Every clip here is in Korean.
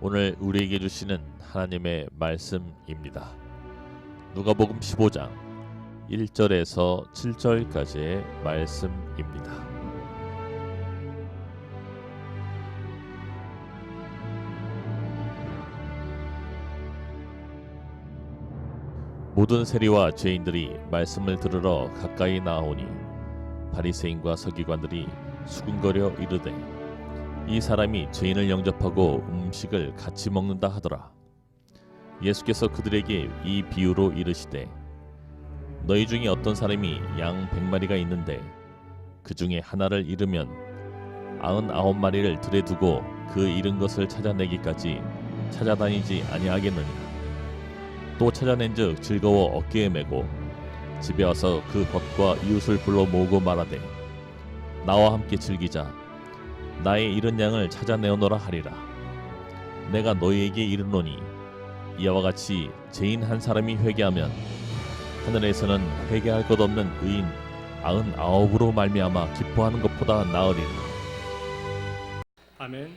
오늘 우리에게 주시는 하나님의 말씀입니다. 누가복음 15장 1절에서 7절까지의 말씀입니다. 모든 세리와 죄인들이 말씀을 들으러 가까이 나오니 바리새인과 서기관들이 수군거려 이르되 이 사람이 죄인을 영접하고 음식을 같이 먹는다 하더라. 예수께서 그들에게 이 비유로 이르시되 너희 중에 어떤 사람이 양 100마리가 있는데 그 중에 하나를 잃으면 99마리를 들에 두고 그 잃은 것을 찾아내기까지 찾아다니지 아니하겠느냐. 또 찾아낸즉 즐거워 어깨에 메고 집에 와서 그 벗과 이웃을 불러 모으고 말하되 나와 함께 즐기자. 나의 잃은 양을 찾아내오너라 하리라. 내가 너희에게 이르노니 이와 같이 죄인 한 사람이 회개하면 하늘에서는 회개할 것 없는 의인 99으로 말미암아 기뻐하는 것보다 나으리라. 아멘.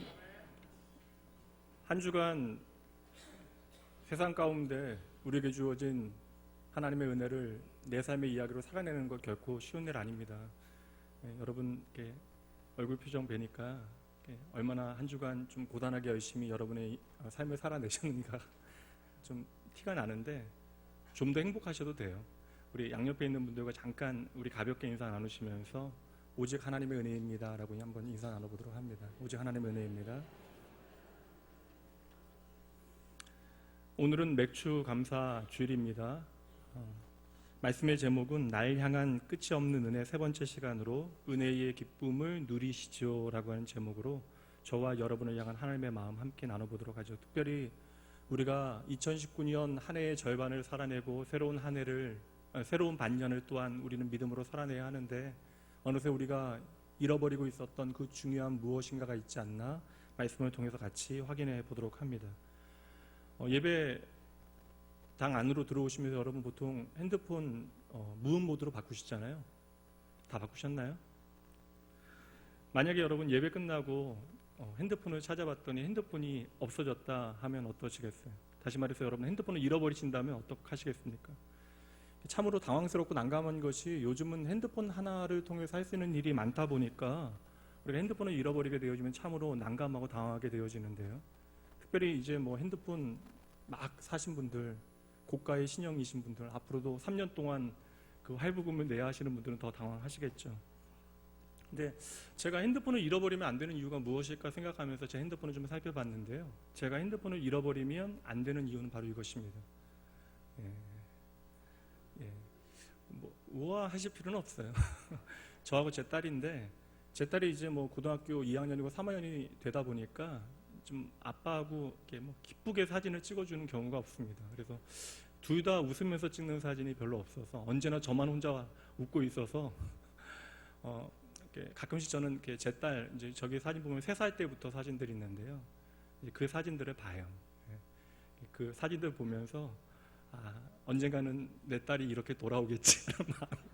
한 주간 세상 가운데 우리에게 주어진 하나님의 은혜를 내 삶의 이야기로 살아내는 것 결코 쉬운 일 아닙니다. 여러분 얼굴 표정 뵈니까 얼마나 한 주간 좀 고단하게 열심히 여러분의 삶을 살아내셨는가 좀 티가 나는데 좀 더 행복하셔도 돼요. 우리 양옆에 있는 분들과 잠깐 우리 가볍게 인사 나누시면서 오직 하나님의 은혜입니다 라고 한번 인사 나눠보도록 합니다. 오직 하나님의 은혜입니다. 오늘은 맥주 감사 주일입니다. 말씀의 제목은 날 향한 끝이 없는 은혜 세 번째 시간으로 은혜의 기쁨을 누리시죠 라고 하는 제목으로 저와 여러분을 향한 하나님의 마음 함께 나눠보도록 하죠. 특별히 우리가 2019년 한 해의 절반을 살아내고 새로운 반년을 또한 우리는 믿음으로 살아내야 하는데 어느새 우리가 잃어버리고 있었던 그 중요한 무엇인가가 있지 않나 말씀을 통해서 같이 확인해 보도록 합니다. 예배당 안으로 들어오시면서 여러분 보통 핸드폰 무음 모드로 바꾸시잖아요. 다 바꾸셨나요? 만약에 여러분 예배 끝나고 핸드폰을 찾아봤더니 핸드폰이 없어졌다 하면 어떠시겠어요? 다시 말해서 여러분 핸드폰을 잃어버리신다면 어떡하시겠습니까? 참으로 당황스럽고 난감한 것이 요즘은 핸드폰 하나를 통해서 할 수 있는 일이 많다 보니까 우리가 핸드폰을 잃어버리게 되어지면 참으로 난감하고 당황하게 되어지는데요. 특별히 이제 핸드폰 막 사신 분들, 고가의 신형이신 분들, 앞으로도 3년 동안 그 할부금을 내야 하시는 분들은 더 당황하시겠죠. 근데 제가 핸드폰을 잃어버리면 안 되는 이유가 무엇일까 생각하면서 제 핸드폰을 좀 살펴봤는데요. 제가 핸드폰을 잃어버리면 안 되는 이유는 바로 이것입니다. 우아하실 필요는 없어요. 저하고 제 딸인데 제 딸이 이제 고등학교 2학년이고 3학년이 되다 보니까 좀 아빠하고 이렇게 기쁘게 사진을 찍어주는 경우가 없습니다. 그래서 둘 다 웃으면서 찍는 사진이 별로 없어서 언제나 저만 혼자 웃고 있어서 가끔씩 저는 제 딸 이제 저기 사진 보면 3살 때부터 사진들이 있는데요. 그 사진들을 봐요. 그 사진들 보면서 언젠가는 내 딸이 이렇게 돌아오겠지 이런 마음으로.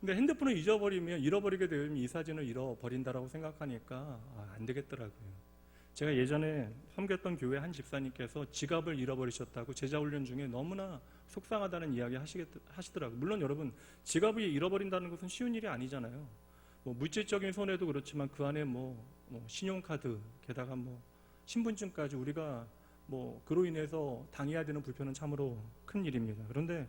근데 핸드폰을 잃어버리게 되면 이 사진을 잃어버린다라고 생각하니까 안 되겠더라고요. 제가 예전에 섬겼던 교회 한 집사님께서 지갑을 잃어버리셨다고 제자훈련 중에 너무나 속상하다는 이야기 하시더라고요. 물론 여러분 지갑을 잃어버린다는 것은 쉬운 일이 아니잖아요. 물질적인 손해도 그렇지만 그 안에 신용카드 게다가 신분증까지 우리가 그로 인해서 당해야 되는 불편은 참으로 큰 일입니다. 그런데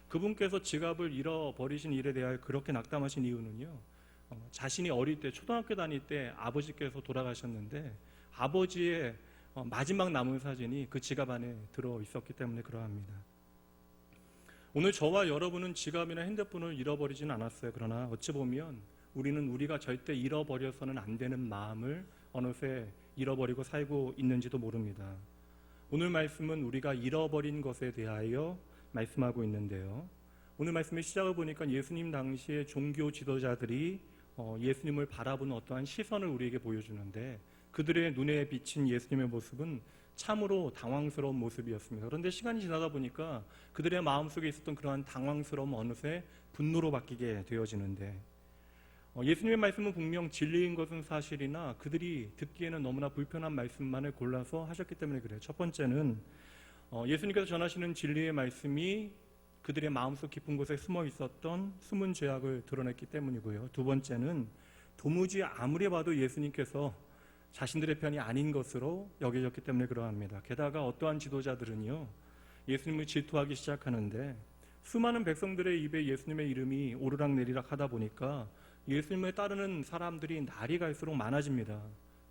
그분께서 지갑을 잃어버리신 일에 대하여 그렇게 낙담하신 이유는요, 자신이 어릴 때 초등학교 다닐 때 아버지께서 돌아가셨는데 아버지의 마지막 남은 사진이 그 지갑 안에 들어 있었기 때문에 그러합니다. 오늘 저와 여러분은 지갑이나 핸드폰을 잃어버리지는 않았어요. 그러나 어찌 보면 우리가 절대 잃어버려서는 안 되는 마음을 어느새 잃어버리고 살고 있는지도 모릅니다. 오늘 말씀은 우리가 잃어버린 것에 대하여 말씀하고 있는데요. 오늘 말씀의 시작을 보니까 예수님 당시의 종교 지도자들이 예수님을 바라보는 어떠한 시선을 우리에게 보여주는데 그들의 눈에 비친 예수님의 모습은 참으로 당황스러운 모습이었습니다. 그런데 시간이 지나다 보니까 그들의 마음속에 있었던 그러한 당황스러움 어느새 분노로 바뀌게 되어지는데 예수님의 말씀은 분명 진리인 것은 사실이나 그들이 듣기에는 너무나 불편한 말씀만을 골라서 하셨기 때문에 그래요. 첫 번째는 예수님께서 전하시는 진리의 말씀이 그들의 마음속 깊은 곳에 숨어 있었던 숨은 죄악을 드러냈기 때문이고요. 두 번째는 도무지 아무리 봐도 예수님께서 자신들의 편이 아닌 것으로 여겨졌기 때문에 그러합니다. 게다가 어떠한 지도자들은요, 예수님을 질투하기 시작하는데 수많은 백성들의 입에 예수님의 이름이 오르락내리락 하다 보니까 예수님을 따르는 사람들이 날이 갈수록 많아집니다.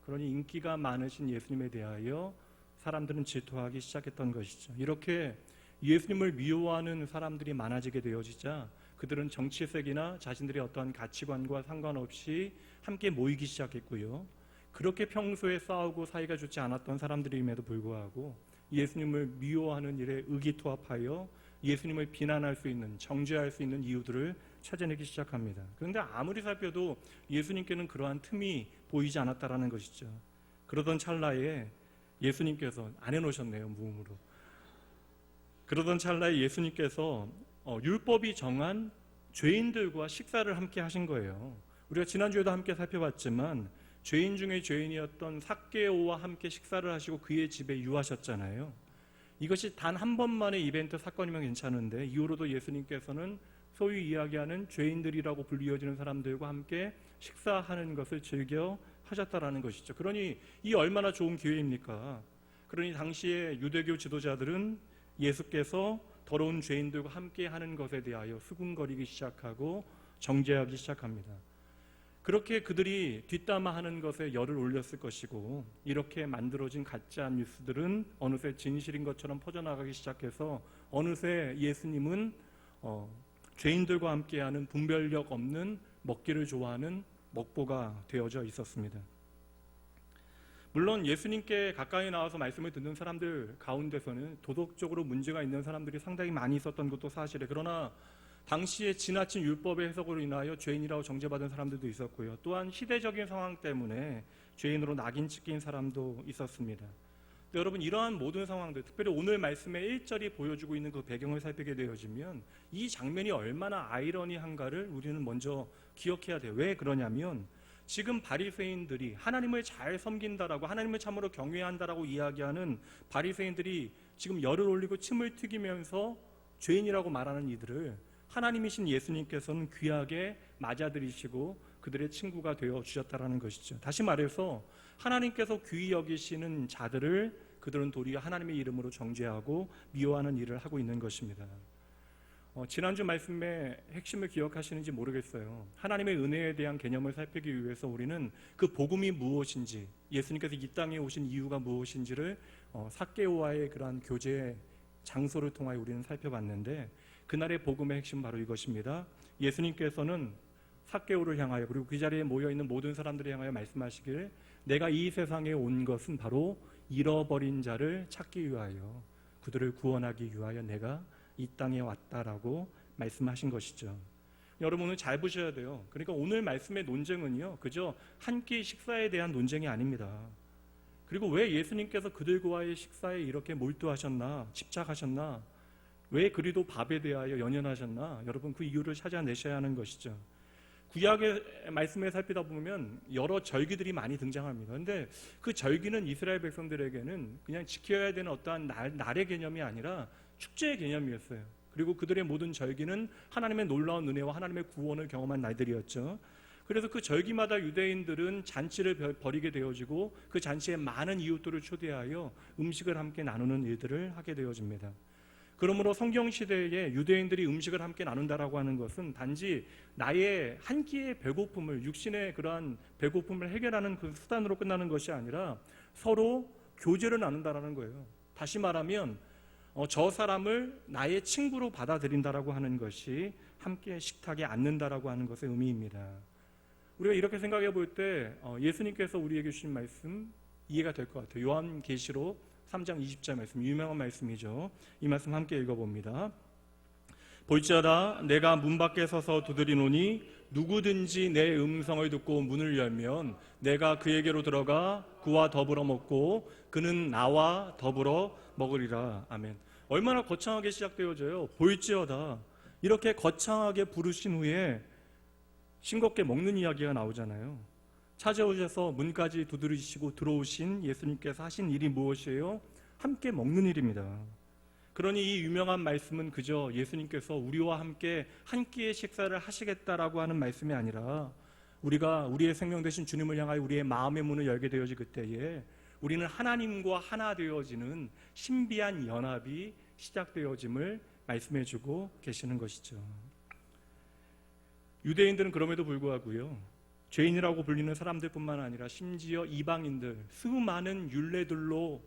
그러니 인기가 많으신 예수님에 대하여 사람들은 질투하기 시작했던 것이죠. 이렇게 예수님을 미워하는 사람들이 많아지게 되어지자 그들은 정치색이나 자신들의 어떠한 가치관과 상관없이 함께 모이기 시작했고요. 그렇게 평소에 싸우고 사이가 좋지 않았던 사람들임에도 불구하고 예수님을 미워하는 일에 의기투합하여 예수님을 비난할 수 있는, 정죄할 수 있는 이유들을 찾아내기 시작합니다. 그런데 아무리 살펴도 예수님께는 그러한 틈이 보이지 않았다라는 것이죠. 그러던 찰나에 예수님께서 안 해놓으셨네요, 무음으로. 그러던 찰나에 예수님께서 율법이 정한 죄인들과 식사를 함께 하신 거예요. 우리가 지난주에도 함께 살펴봤지만 죄인 중에 죄인이었던 삭개오와 함께 식사를 하시고 그의 집에 유하셨잖아요. 이것이 단 한 번만의 이벤트 사건이면 괜찮은데 이후로도 예수님께서는 소위 이야기하는 죄인들이라고 불리워지는 사람들과 함께 식사하는 것을 즐겨 하셨다라는 것이죠. 그러니 이 얼마나 좋은 기회입니까? 그러니 당시에 유대교 지도자들은 예수께서 더러운 죄인들과 함께 하는 것에 대하여 수군거리기 시작하고 정죄하기 시작합니다. 그렇게 그들이 뒷담화하는 것에 열을 올렸을 것이고 이렇게 만들어진 가짜 뉴스들은 어느새 진실인 것처럼 퍼져나가기 시작해서 어느새 예수님은 죄인들과 함께하는 분별력 없는 먹기를 좋아하는 먹보가 되어져 있었습니다. 물론 예수님께 가까이 나와서 말씀을 듣는 사람들 가운데서는 도덕적으로 문제가 있는 사람들이 상당히 많이 있었던 것도 사실이에요. 그러나 당시에 지나친 율법의 해석으로 인하여 죄인이라고 정죄받은 사람들도 있었고요. 또한 시대적인 상황 때문에 죄인으로 낙인 찍힌 사람도 있었습니다. 여러분, 이러한 모든 상황들, 특별히 오늘 말씀의 1절이 보여주고 있는 그 배경을 살피게 되어지면 이 장면이 얼마나 아이러니한가를 우리는 먼저 기억해야 돼요. 왜 그러냐면 지금 바리새인들이 하나님을 잘 섬긴다라고, 하나님을 참으로 경외한다라고 이야기하는 바리새인들이 지금 열을 올리고 침을 튀기면서 죄인이라고 말하는 이들을 하나님이신 예수님께서는 귀하게 맞아들이시고 그들의 친구가 되어 주셨다라는 것이죠. 다시 말해서 하나님께서 귀히 여기시는 자들을 그들은 도리어 하나님의 이름으로 정죄하고 미워하는 일을 하고 있는 것입니다. 지난주 말씀의 핵심을 기억하시는지 모르겠어요. 하나님의 은혜에 대한 개념을 살피기 위해서 우리는 그 복음이 무엇인지, 예수님께서 이 땅에 오신 이유가 무엇인지를 삭개오와의 그러한 교제의 장소를 통하여 우리는 살펴봤는데 그날의 복음의 핵심은 바로 이것입니다. 예수님께서는 삭개오를 향하여 그리고 그 자리에 모여있는 모든 사람들을 향하여 말씀하시길 내가 이 세상에 온 것은 바로 잃어버린 자를 찾기 위하여 그들을 구원하기 위하여 내가 이 땅에 왔다라고 말씀하신 것이죠. 여러분 오늘 잘 보셔야 돼요. 그러니까 오늘 말씀의 논쟁은요 그저 한 끼 식사에 대한 논쟁이 아닙니다. 그리고 왜 예수님께서 그들과의 식사에 이렇게 몰두하셨나, 집착하셨나, 왜 그리도 밥에 대하여 연연하셨나, 여러분 그 이유를 찾아내셔야 하는 것이죠. 구약의 말씀을 살피다 보면 여러 절기들이 많이 등장합니다. 그런데 그 절기는 이스라엘 백성들에게는 그냥 지켜야 되는 어떠한 날의 개념이 아니라 축제의 개념이었어요. 그리고 그들의 모든 절기는 하나님의 놀라운 은혜와 하나님의 구원을 경험한 날들이었죠. 그래서 그 절기마다 유대인들은 잔치를 벌이게 되어지고 그 잔치에 많은 이웃들을 초대하여 음식을 함께 나누는 일들을 하게 되어집니다. 그러므로 성경시대에 유대인들이 음식을 함께 나눈다라고 하는 것은 단지 나의 한 끼의 배고픔을, 육신의 그러한 배고픔을 해결하는 그 수단으로 끝나는 것이 아니라 서로 교제를 나눈다라는 거예요. 다시 말하면 저 사람을 나의 친구로 받아들인다라고 하는 것이 함께 식탁에 앉는다라고 하는 것의 의미입니다. 우리가 이렇게 생각해 볼 때 예수님께서 우리에게 주신 말씀 이해가 될 것 같아요. 요한계시록 3장 20절 말씀, 유명한 말씀이죠. 이 말씀 함께 읽어봅니다. 볼지어다 내가 문 밖에 서서 두드리노니 누구든지 내 음성을 듣고 문을 열면 내가 그에게로 들어가 그와 더불어 먹고 그는 나와 더불어 먹으리라. 아멘. 얼마나 거창하게 시작되어져요. 볼지어다. 이렇게 거창하게 부르신 후에 싱겁게 먹는 이야기가 나오잖아요. 찾아오셔서 문까지 두드리시고 들어오신 예수님께서 하신 일이 무엇이에요? 함께 먹는 일입니다. 그러니 이 유명한 말씀은 그저 예수님께서 우리와 함께 한 끼의 식사를 하시겠다라고 하는 말씀이 아니라 우리가 우리의 생명 되신 주님을 향하여 우리의 마음의 문을 열게 되어질 그때에 우리는 하나님과 하나 되어지는 신비한 연합이 시작되어짐을 말씀해주고 계시는 것이죠. 유대인들은 그럼에도 불구하고요, 죄인이라고 불리는 사람들뿐만 아니라 심지어 이방인들, 수많은 율례들로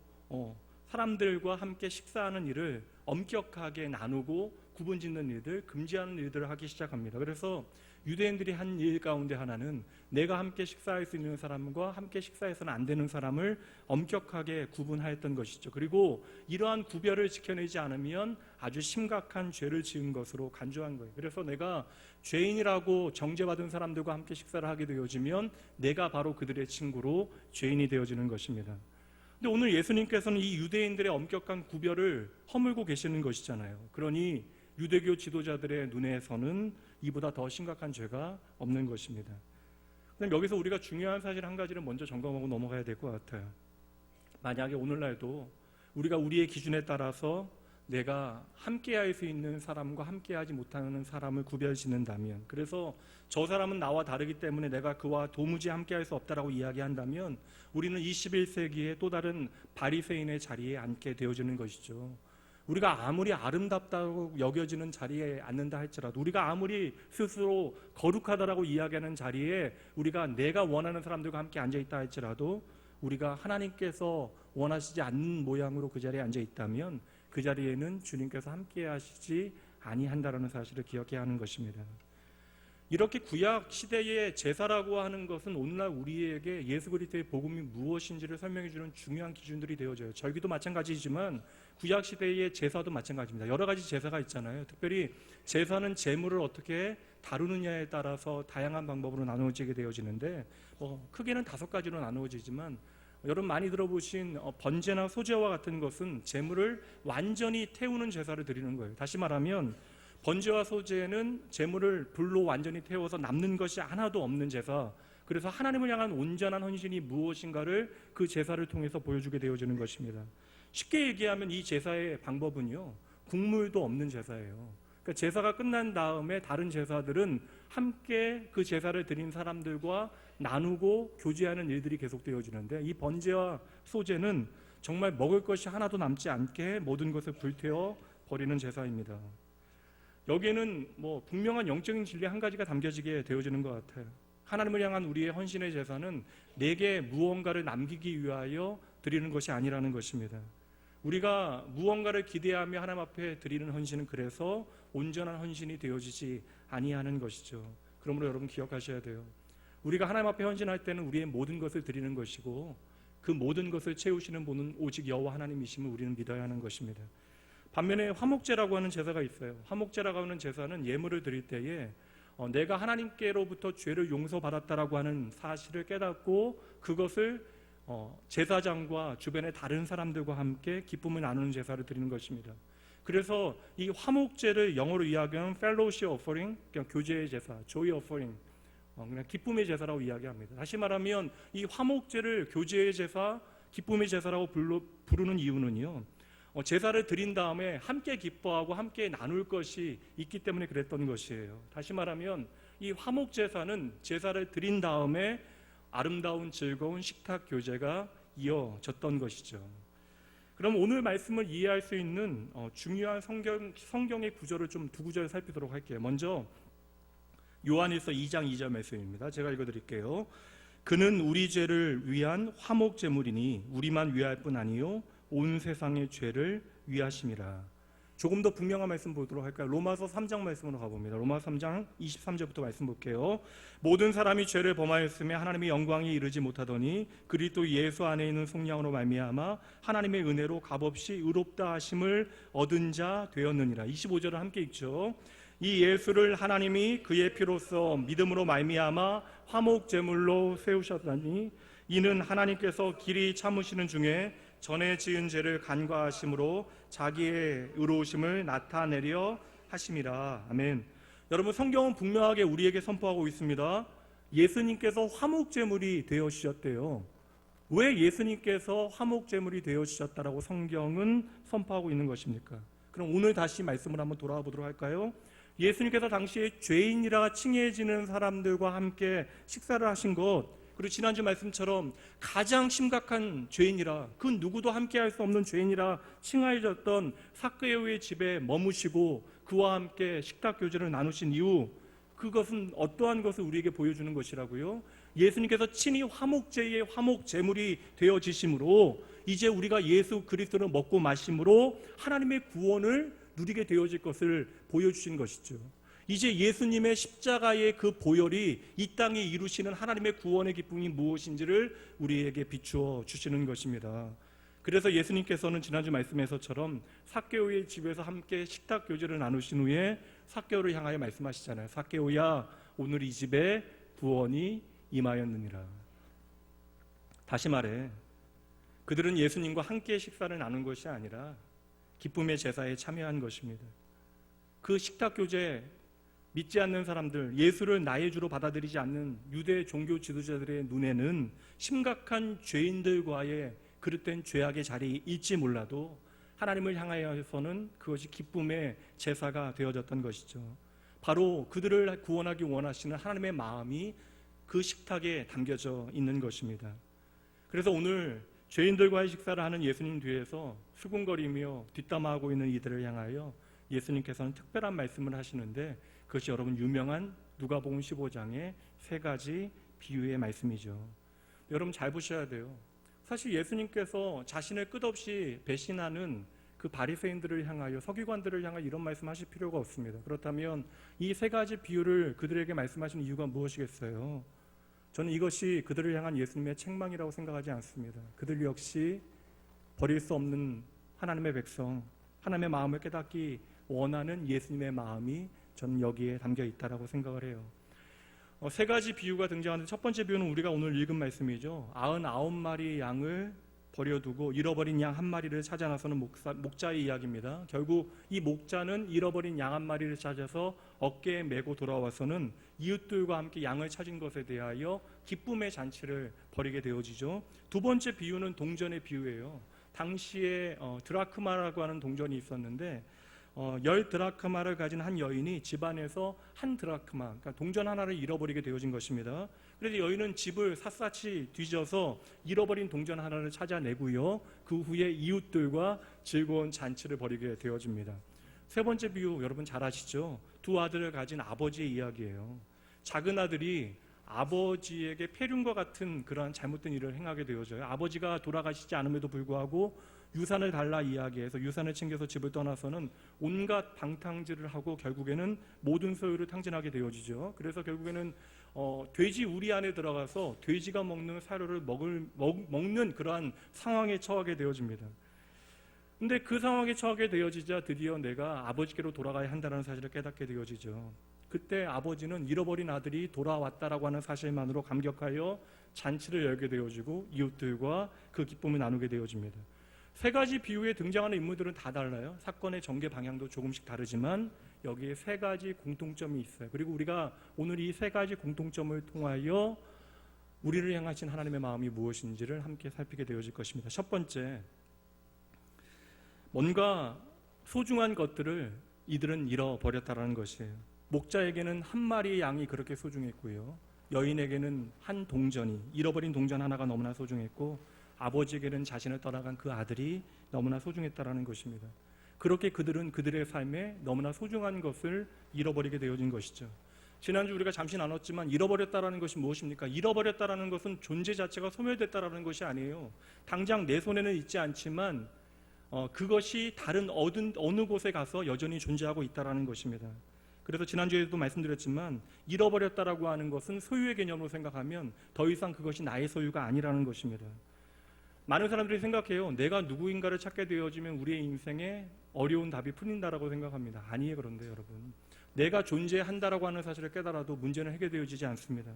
사람들과 함께 식사하는 일을 엄격하게 나누고 구분짓는 일들, 금지하는 일들을 하기 시작합니다. 그래서 유대인들이 한 일 가운데 하나는 내가 함께 식사할 수 있는 사람과 함께 식사해서는 안 되는 사람을 엄격하게 구분하였던 것이죠. 그리고 이러한 구별을 지켜내지 않으면 아주 심각한 죄를 지은 것으로 간주한 거예요. 그래서 내가 죄인이라고 정죄받은 사람들과 함께 식사를 하게 되어지면 내가 바로 그들의 친구로 죄인이 되어지는 것입니다. 근데 오늘 예수님께서는 이 유대인들의 엄격한 구별을 허물고 계시는 것이잖아요. 그러니 유대교 지도자들의 눈에서는 이보다 더 심각한 죄가 없는 것입니다. 그럼 여기서 우리가 중요한 사실 한 가지를 먼저 점검하고 넘어가야 될 것 같아요. 만약에 오늘날도 우리가 우리의 기준에 따라서 내가 함께할 수 있는 사람과 함께하지 못하는 사람을 구별짓는다면, 그래서 저 사람은 나와 다르기 때문에 내가 그와 도무지 함께할 수 없다라고 이야기한다면 우리는 21세기의 또 다른 바리새인의 자리에 앉게 되어지는 것이죠. 우리가 아무리 아름답다고 여겨지는 자리에 앉는다 할지라도, 우리가 아무리 스스로 거룩하다라고 이야기하는 자리에 우리가 내가 원하는 사람들과 함께 앉아있다 할지라도 우리가 하나님께서 원하시지 않는 모양으로 그 자리에 앉아있다면 그 자리에는 주님께서 함께 하시지 아니한다라는 사실을 기억해야 하는 것입니다. 이렇게 구약 시대의 제사라고 하는 것은 오늘날 우리에게 예수 그리스도의 복음이 무엇인지를 설명해 주는 중요한 기준들이 되어져요. 절기도 마찬가지지만 구약 시대의 제사도 마찬가지입니다. 여러 가지 제사가 있잖아요. 특별히 제사는 제물을 어떻게 다루느냐에 따라서 다양한 방법으로 나누어지게 되어지는데 크게는 5가지로 나누어지지만 여러분 많이 들어보신 번제나 소제와 같은 것은 제물을 완전히 태우는 제사를 드리는 거예요. 다시 말하면 번제와 소제는 제물을 불로 완전히 태워서 남는 것이 하나도 없는 제사, 그래서 하나님을 향한 온전한 헌신이 무엇인가를 그 제사를 통해서 보여주게 되어지는 것입니다. 쉽게 얘기하면 이 제사의 방법은요, 국물도 없는 제사예요. 그러니까 제사가 끝난 다음에 다른 제사들은 함께 그 제사를 드린 사람들과 나누고 교제하는 일들이 계속되어지는데, 이 번제와 소제는 정말 먹을 것이 하나도 남지 않게 모든 것을 불태워 버리는 제사입니다. 여기에는 분명한 영적인 진리 한 가지가 담겨지게 되어지는 것 같아요. 하나님을 향한 우리의 헌신의 제사는 내게 무언가를 남기기 위하여 드리는 것이 아니라는 것입니다. 우리가 무언가를 기대하며 하나님 앞에 드리는 헌신은 그래서 온전한 헌신이 되어지지 아니하는 것이죠. 그러므로 여러분 기억하셔야 돼요. 우리가 하나님 앞에 헌신할 때는 우리의 모든 것을 드리는 것이고 그 모든 것을 채우시는 분은 오직 여호와 하나님이심을 우리는 믿어야 하는 것입니다. 반면에 화목제라고 하는 제사가 있어요. 화목제라고 하는 제사는 예물을 드릴 때에 내가 하나님께로부터 죄를 용서받았다라고 하는 사실을 깨닫고 그것을 제사장과 주변의 다른 사람들과 함께 기쁨을 나누는 제사를 드리는 것입니다. 그래서 이 화목제를 영어로 이야기하면 fellowship offering, 그러니까 교제의 제사, joy offering, 그냥 기쁨의 제사라고 이야기합니다. 다시 말하면 이 화목제를 교제의 제사, 기쁨의 제사라고 부르는 이유는요, 제사를 드린 다음에 함께 기뻐하고 함께 나눌 것이 있기 때문에 그랬던 것이에요. 다시 말하면 이 화목제사는 제사를 드린 다음에 아름다운 즐거운 식탁 교제가 이어졌던 것이죠. 그럼 오늘 말씀을 이해할 수 있는 중요한 성경의 구절을 좀 2구절 살피도록 할게요. 먼저 요한일서 2장 2절 말씀입니다. 제가 읽어드릴게요. 그는 우리 죄를 위한 화목제물이니 우리만 위할 뿐 아니요 온 세상의 죄를 위하심이라. 조금 더 분명한 말씀 보도록 할까요? 로마서 3장 말씀으로 가봅니다. 로마서 3장 23절부터 말씀 볼게요. 모든 사람이 죄를 범하였으며 하나님의 영광에 이르지 못하더니 그리스도 예수 안에 있는 속량으로 말미암아 하나님의 은혜로 값없이 의롭다 하심을 얻은 자 되었느니라. 25절을 함께 읽죠. 이 예수를 하나님이 그의 피로써 믿음으로 말미암아 화목제물로 세우셨다니 이는 하나님께서 길이 참으시는 중에 전에 지은 죄를 간과하심으로 자기의 의로우심을 나타내려 하심이라. 아멘. 여러분, 성경은 분명하게 우리에게 선포하고 있습니다. 예수님께서 화목제물이 되어주셨대요. 왜 예수님께서 화목제물이 되어주셨다라고 성경은 선포하고 있는 것입니까? 그럼 오늘 다시 말씀을 한번 돌아와 보도록 할까요? 예수님께서 당시에 죄인이라 칭해지는 사람들과 함께 식사를 하신 것, 그리고 지난주 말씀처럼 가장 심각한 죄인이라, 그 누구도 함께할 수 없는 죄인이라 칭하여졌던 삭개오의 집에 머무시고 그와 함께 식탁 교제를 나누신 이후, 그것은 어떠한 것을 우리에게 보여주는 것이라고요? 예수님께서 친히 화목제의 화목제물이 되어지심으로 이제 우리가 예수 그리스도를 먹고 마심으로 하나님의 구원을 누리게 되어질 것을 보여주신 것이죠. 이제 예수님의 십자가의 그 보혈이 이 땅에 이루시는 하나님의 구원의 기쁨이 무엇인지를 우리에게 비추어 주시는 것입니다. 그래서 예수님께서는 지난주 말씀에서처럼 삭개오의 집에서 함께 식탁 교제를 나누신 후에 삭개오를 향하여 말씀하시잖아요. 삭개오야, 오늘 이 집에 구원이 임하였느니라. 다시 말해, 그들은 예수님과 함께 식사를 나눈 것이 아니라 기쁨의 제사에 참여한 것입니다. 그 식탁 교제, 믿지 않는 사람들, 예수를 나의 주로 받아들이지 않는 유대 종교 지도자들의 눈에는 심각한 죄인들과의 그릇된 죄악의 자리일지 몰라도 하나님을 향하여서는 그것이 기쁨의 제사가 되어졌던 것이죠. 바로 그들을 구원하기 원하시는 하나님의 마음이 그 식탁에 담겨져 있는 것입니다. 그래서 오늘 죄인들과의 식사를 하는 예수님 뒤에서 수군거리며 뒷담화하고 있는 이들을 향하여 예수님께서는 특별한 말씀을 하시는데, 그것이 여러분 유명한 누가복음 15장의 세 가지 비유의 말씀이죠. 여러분 잘 보셔야 돼요. 사실 예수님께서 자신을 끝없이 배신하는 그 바리새인들을 향하여, 서기관들을 향하여 이런 말씀하실 필요가 없습니다. 그렇다면 이 세 가지 비유를 그들에게 말씀하시는 이유가 무엇이겠어요? 저는 이것이 그들을 향한 예수님의 책망이라고 생각하지 않습니다. 그들 역시 버릴 수 없는 하나님의 백성, 하나님의 마음을 깨닫기 원하는 예수님의 마음이 저는 여기에 담겨 있다라고 생각을 해요. 세 가지 비유가 등장하는데, 첫 번째 비유는 우리가 오늘 읽은 말씀이죠. 99마리 양을 버려두고 잃어버린 양 한 마리를 찾아 나서는 목자의 이야기입니다. 결국 이 목자는 잃어버린 양 한 마리를 찾아서 어깨에 메고 돌아와서는 이웃들과 함께 양을 찾은 것에 대하여 기쁨의 잔치를 벌이게 되어지죠. 두 번째 비유는 동전의 비유예요. 당시에 드라크마라고 하는 동전이 있었는데 10드라크마를 가진 한 여인이 집안에서 한 드라크마, 그러니까 동전 하나를 잃어버리게 되어진 것입니다. 그래서 여인은 집을 샅샅이 뒤져서 잃어버린 동전 하나를 찾아내고요, 그 후에 이웃들과 즐거운 잔치를 벌이게 되어집니다. 세 번째 비유 여러분 잘 아시죠? 두 아들을 가진 아버지의 이야기예요. 작은 아들이 아버지에게 폐륜과 같은 그러한 잘못된 일을 행하게 되어져요. 아버지가 돌아가시지 않음에도 불구하고 유산을 달라 이야기해서 유산을 챙겨서 집을 떠나서는 온갖 방탕질을 하고 결국에는 모든 소유를 탕진하게 되어지죠. 그래서 결국에는 돼지 우리 안에 들어가서 돼지가 먹는 사료를 먹는 그러한 상황에 처하게 되어집니다. 근데 그 상황에 처하게 되어지자 드디어 내가 아버지께로 돌아가야 한다는 사실을 깨닫게 되어지죠. 그때 아버지는 잃어버린 아들이 돌아왔다라고 하는 사실만으로 감격하여 잔치를 열게 되어지고 이웃들과 그 기쁨을 나누게 되어집니다. 세 가지 비유에 등장하는 인물들은 다 달라요. 사건의 전개 방향도 조금씩 다르지만 여기에 세 가지 공통점이 있어요. 그리고 우리가 오늘 이 세 가지 공통점을 통하여 우리를 향하신 하나님의 마음이 무엇인지를 함께 살피게 되어질 것입니다. 첫 번째, 뭔가 소중한 것들을 이들은 잃어버렸다라는 것이에요. 목자에게는 한 마리의 양이 그렇게 소중했고요, 여인에게는 한 동전이, 잃어버린 동전 하나가 너무나 소중했고, 아버지에게는 자신을 떠나간 그 아들이 너무나 소중했다라는 것입니다. 그렇게 그들은 그들의 삶에 너무나 소중한 것을 잃어버리게 되어진 것이죠. 지난주 우리가 잠시 나눴지만 잃어버렸다라는 것이 무엇입니까? 잃어버렸다라는 것은 존재 자체가 소멸됐다라는 것이 아니에요. 당장 내 손에는 있지 않지만 그것이 다른 어느 곳에 가서 여전히 존재하고 있다라는 것입니다. 그래서 지난주에도 말씀드렸지만 잃어버렸다라고 하는 것은 소유의 개념으로 생각하면 더 이상 그것이 나의 소유가 아니라는 것입니다. 많은 사람들이 생각해요. 내가 누구인가를 찾게 되어지면 우리의 인생에 어려운 답이 풀린다라고 생각합니다. 아니에요. 그런데 여러분, 내가 존재한다라고 하는 사실을 깨달아도 문제는 해결되어지지 않습니다.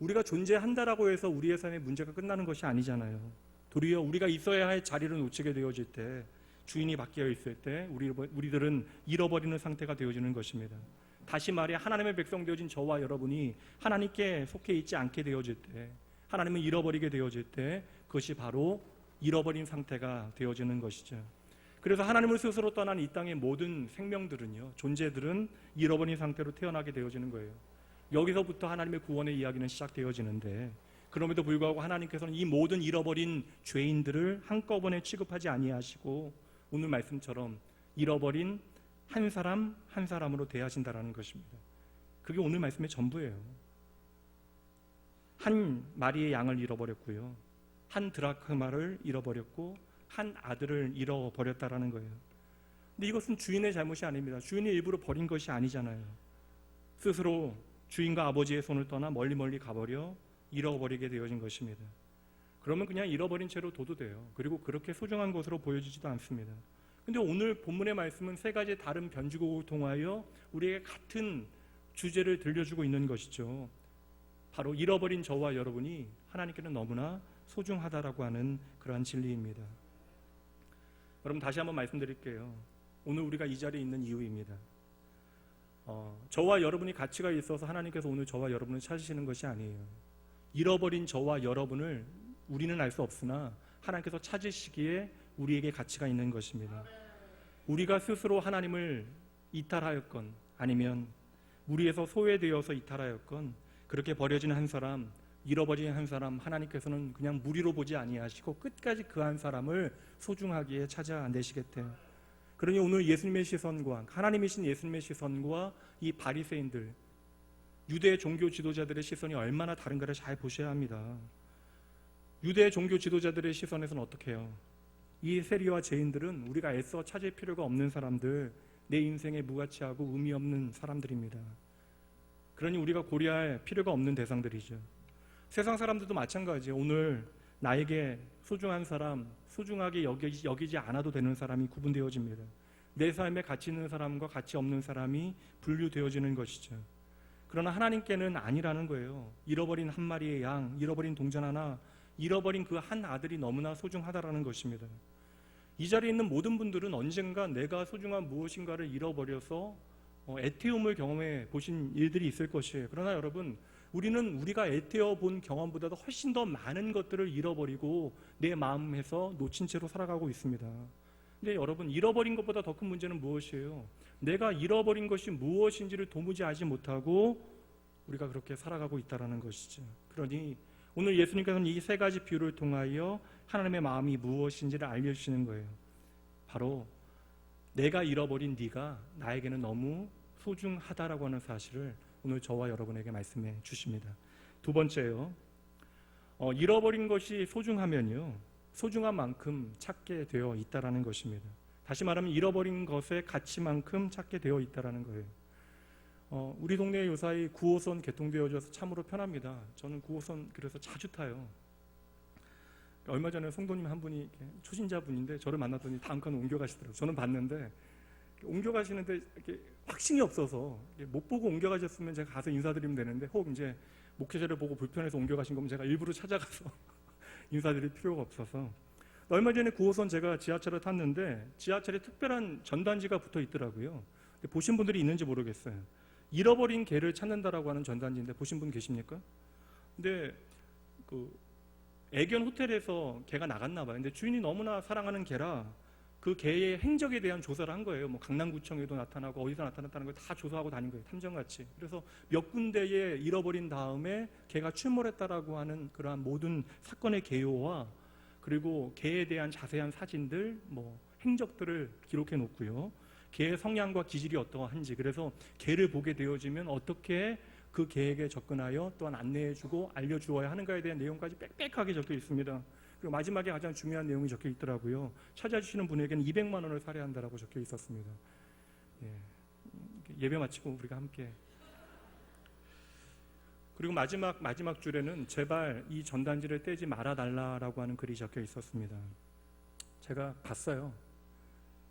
우리가 존재한다라고 해서 우리의 삶의 문제가 끝나는 것이 아니잖아요. 도리어 우리가 있어야 할 자리를 놓치게 되어질 때, 주인이 바뀌어 있을 때 우리들은 잃어버리는 상태가 되어지는 것입니다. 다시 말해 하나님의 백성 되어진 저와 여러분이 하나님께 속해 있지 않게 되어질 때, 하나님을 잃어버리게 되어질 때, 그것이 바로 잃어버린 상태가 되어지는 것이죠. 그래서 하나님을 스스로 떠난 이 땅의 모든 생명들은요, 존재들은 잃어버린 상태로 태어나게 되어지는 거예요. 여기서부터 하나님의 구원의 이야기는 시작되어지는데, 그럼에도 불구하고 하나님께서는 이 모든 잃어버린 죄인들을 한꺼번에 취급하지 아니하시고 오늘 말씀처럼 잃어버린 한 사람 한 사람으로 대하신다라는 것입니다. 그게 오늘 말씀의 전부예요. 한 마리의 양을 잃어버렸고요, 한 드라크마를 잃어버렸고, 한 아들을 잃어버렸다라는 거예요. 근데 이것은 주인의 잘못이 아닙니다. 주인이 일부러 버린 것이 아니잖아요. 스스로 주인과 아버지의 손을 떠나 멀리 가버려 잃어버리게 되어진 것입니다. 그러면 그냥 잃어버린 채로 둬도 돼요. 그리고 그렇게 소중한 것으로 보여지지도 않습니다. 근데 오늘 본문의 말씀은 세 가지 다른 변주곡을 통하여 우리에게 같은 주제를 들려주고 있는 것이죠. 바로 잃어버린 저와 여러분이 하나님께는 너무나 소중하다라고 하는 그러한 진리입니다. 여러분, 다시 한번 말씀드릴게요. 오늘 우리가 이 자리에 있는 이유입니다. 저와 여러분이 가치가 있어서 하나님께서 오늘 저와 여러분을 찾으시는 것이 아니에요. 잃어버린 저와 여러분을 우리는 알 수 없으나 하나님께서 찾으시기에 우리에게 가치가 있는 것입니다. 우리가 스스로 하나님을 이탈하였건 아니면 무리에서 소외되어서 이탈하였건 그렇게 버려진 한 사람, 잃어버린 한 사람, 하나님께서는 그냥 무리로 보지 아니하시고 끝까지 그 한 사람을 소중하게 찾아내시겠대요. 그러니 오늘 예수님의 시선과, 하나님이신 예수님의 시선과 이 바리새인들, 유대 종교 지도자들의 시선이 얼마나 다른가를 잘 보셔야 합니다. 유대 종교 지도자들의 시선에서는 어떻게 해요? 이 세리와 죄인들은 우리가 애써 찾을 필요가 없는 사람들, 내 인생에 무가치하고 의미 없는 사람들입니다. 그러니 우리가 고려할 필요가 없는 대상들이죠. 세상 사람들도 마찬가지예요. 오늘 나에게 소중한 사람, 소중하게 여기지 않아도 되는 사람이 구분되어집니다. 내 삶에 가치 있는 사람과 가치 없는 사람이 분류되어지는 것이죠. 그러나 하나님께는 아니라는 거예요. 잃어버린 한 마리의 양, 잃어버린 동전 하나, 잃어버린 그 한 아들이 너무나 소중하다라는 것입니다. 이 자리에 있는 모든 분들은 언젠가 내가 소중한 무엇인가를 잃어버려서 애태움을 경험해 보신 일들이 있을 것이에요. 그러나 여러분, 우리는 우리가 애태워 본 경험보다도 훨씬 더 많은 것들을 잃어버리고 내 마음에서 놓친 채로 살아가고 있습니다. 근데 여러분, 잃어버린 것보다 더 큰 문제는 무엇이에요? 내가 잃어버린 것이 무엇인지를 도무지 알지 못하고 우리가 그렇게 살아가고 있다는 것이죠. 그러니 오늘 예수님께서는 이 세 가지 비유를 통하여 하나님의 마음이 무엇인지를 알려주시는 거예요. 바로 내가 잃어버린 네가 나에게는 너무 소중하다라고 하는 사실을 오늘 저와 여러분에게 말씀해 주십니다. 두 번째요, 잃어버린 것이 소중하면요, 소중한 만큼 찾게 되어 있다라는 것입니다. 다시 말하면 잃어버린 것의 가치만큼 찾게 되어 있다라는 거예요. 우리 동네에 요사이 9호선 개통되어져서 참으로 편합니다. 저는 9호선 그래서 자주 타요. 얼마 전에 성도님 한 분이 초신자분인데 저를 만났더니 다음 칸 옮겨가시더라고요. 저는 봤는데 옮겨가시는데 이렇게 확신이 없어서 못 보고 옮겨가셨으면 제가 가서 인사드리면 되는데, 혹 이제 목회자를 보고 불편해서 옮겨가신 거면 제가 일부러 찾아가서 인사드릴 필요가 없어서. 얼마 전에 9호선 제가 지하철을 탔는데 지하철에 특별한 전단지가 붙어 있더라고요. 근데 보신 분들이 있는지 모르겠어요. 잃어버린 개를 찾는다라고 하는 전단지인데 보신 분 계십니까? 근데 그 애견 호텔에서 개가 나갔나 봐요. 근데 주인이 너무나 사랑하는 개라 그 개의 행적에 대한 조사를 한 거예요. 뭐 강남구청에도 나타나고 어디서 나타났다는 걸 다 조사하고 다닌 거예요. 탐정같이. 그래서 몇 군데에 잃어버린 다음에 개가 출몰했다라고 하는 그러한 모든 사건의 개요와 그리고 개에 대한 자세한 사진들, 뭐 행적들을 기록해 놓고요. 개의 성향과 기질이 어떠한지, 그래서 개를 보게 되어지면 어떻게 그 개에게 접근하여 또한 안내해주고 알려주어야 하는가에 대한 내용까지 빽빽하게 적혀 있습니다. 그리고 마지막에 가장 중요한 내용이 적혀 있더라고요. 찾아주시는 분에게는 200만 원을 살해한다라고 적혀 있었습니다. 예배 마치고 우리가 함께. 그리고 마지막 줄에는 제발 이 전단지를 떼지 말아달라라고 하는 글이 적혀 있었습니다. 제가 봤어요.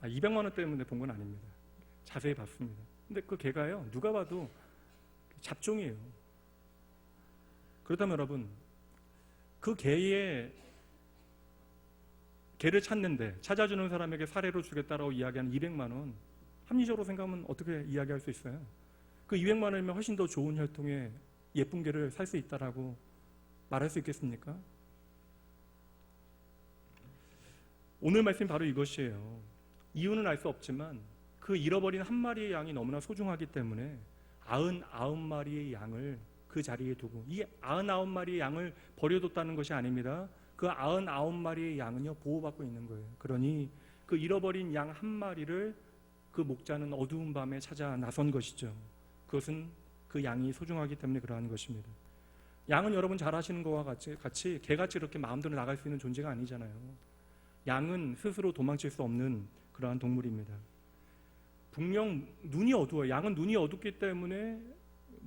200만 원 때문에 본 건 아닙니다. 자세히 봤습니다. 근데 그 개가요, 누가 봐도 잡종이에요. 그렇다면 여러분, 그 개를 찾는데 찾아주는 사람에게 사례로 주겠다라고 이야기하는 200만 원, 합리적으로 생각하면 어떻게 이야기할 수 있어요? 그 200만 원이면 훨씬 더 좋은 혈통의 예쁜 개를 살 수 있다라고 말할 수 있겠습니까? 오늘 말씀이 바로 이것이에요. 이유는 알 수 없지만 그 잃어버린 한 마리의 양이 너무나 소중하기 때문에 99마리의 양을 그 자리에 두고, 이 99마리의 양을 버려뒀다는 것이 아닙니다. 그 99마리의 양은요, 보호받고 있는 거예요. 그러니 그 잃어버린 양 한 마리를 그 목자는 어두운 밤에 찾아 나선 것이죠. 그것은 그 양이 소중하기 때문에 그러한 것입니다. 양은 여러분 잘 아시는 것과 같이 개같이 이렇게 마음대로 나갈 수 있는 존재가 아니잖아요. 양은 스스로 도망칠 수 없는 그러한 동물입니다. 분명 눈이 어두워요. 양은 눈이 어둡기 때문에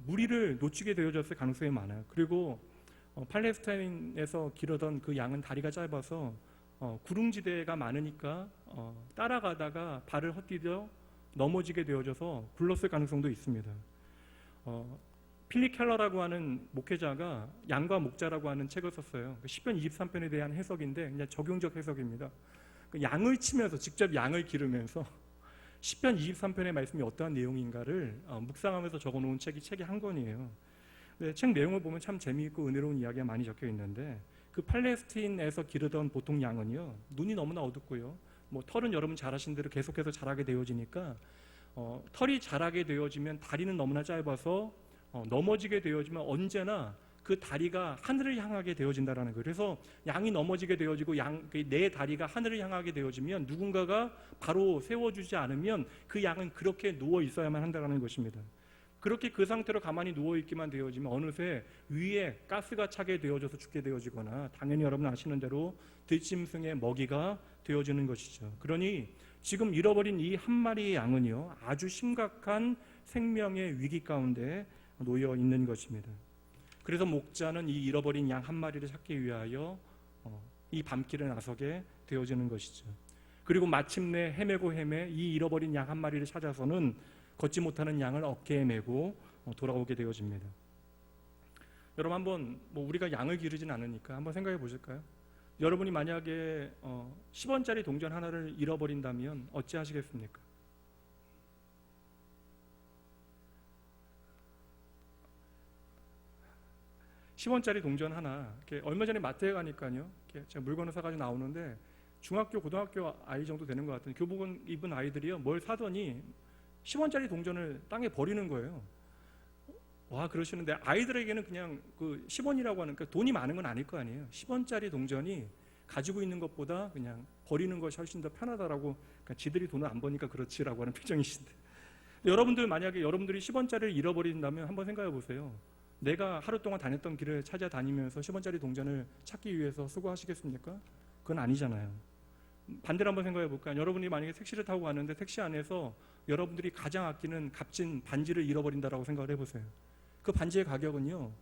무리를 놓치게 되어졌을 가능성이 많아요. 그리고 팔레스타인에서 기르던 그 양은 다리가 짧아서 구릉지대가 많으니까 따라가다가 발을 헛디뎌 넘어지게 되어져서 굴렀을 가능성도 있습니다. 필립 켈러라고 하는 목회자가 양과 목자라고 하는 책을 썼어요. 시편 23편에 대한 해석인데 그냥 적용적 해석입니다. 양을 치면서 직접 양을 기르면서 시편 23편의 말씀이 어떠한 내용인가를 묵상하면서 적어놓은 책이 한 권이에요. 근데 책 내용을 보면 참 재미있고 은혜로운 이야기가 많이 적혀 있는데, 그 팔레스틴에서 기르던 보통 양은요, 눈이 너무나 어둡고요, 털은 여러분 잘 아신 대로 계속해서 자라게 되어지니까 털이 자라게 되어지면 다리는 너무나 짧아서 넘어지게 되어지면 언제나 그 다리가 하늘을 향하게 되어진다라는 거예요. 그래서 양이 넘어지게 되어지고 내 다리가 하늘을 향하게 되어지면 누군가가 바로 세워주지 않으면 그 양은 그렇게 누워 있어야만 한다는 것입니다. 그렇게 그 상태로 가만히 누워 있기만 되어지면 어느새 위에 가스가 차게 되어져서 죽게 되어지거나, 당연히 여러분 아시는 대로 들짐승의 먹이가 되어지는 것이죠. 그러니 지금 잃어버린 이 한 마리의 양은요, 아주 심각한 생명의 위기 가운데 놓여 있는 것입니다. 그래서 목자는 이 잃어버린 양 한 마리를 찾기 위하여 이 밤길에 나서게 되어지는 것이죠. 그리고 마침내 헤매고 이 잃어버린 양 한 마리를 찾아서는 걷지 못하는 양을 어깨에 메고 돌아오게 되어집니다. 여러분 한번 우리가 양을 기르진 않으니까 한번 생각해 보실까요? 여러분이 만약에 10원짜리 동전 하나를 잃어버린다면 어찌 하시겠습니까? (10원짜리) 동전 하나, 얼마 전에 마트에 가니까요, 제가 물건을 사가지고 나오는데 중학교, 고등학교 아이 정도 되는 것 같은 교복을 입은 아이들이요, 뭘 사더니 10원짜리 동전을 땅에 버리는 거예요. 와, 그러시는데 아이들에게는 그냥 그 10원이라고 하는, 돈이 많은 건 아닐 거 아니에요. 10원짜리 동전이 가지고 있는 것보다 그냥 버리는 것이 훨씬 더 편하다라고, 지들이 돈을 안 버니까 그렇지라고 하는 표정이신데, 여러분들 만약에 여러분들이 10원짜리를 잃어버린다면 한번 생각해 보세요. 내가 하루 동안 다녔던 길을 찾아다니면서 10원짜리 동전을 찾기 위해서 수고하시겠습니까? 그건 아니잖아요. 반대로 한번 생각해 볼까요? 여러분이 만약에 택시를 타고 가는데 택시 안에서 여러분들이 가장 아끼는 값진 반지를 잃어버린다라고 생각을 해보세요. 그 반지의 가격은요,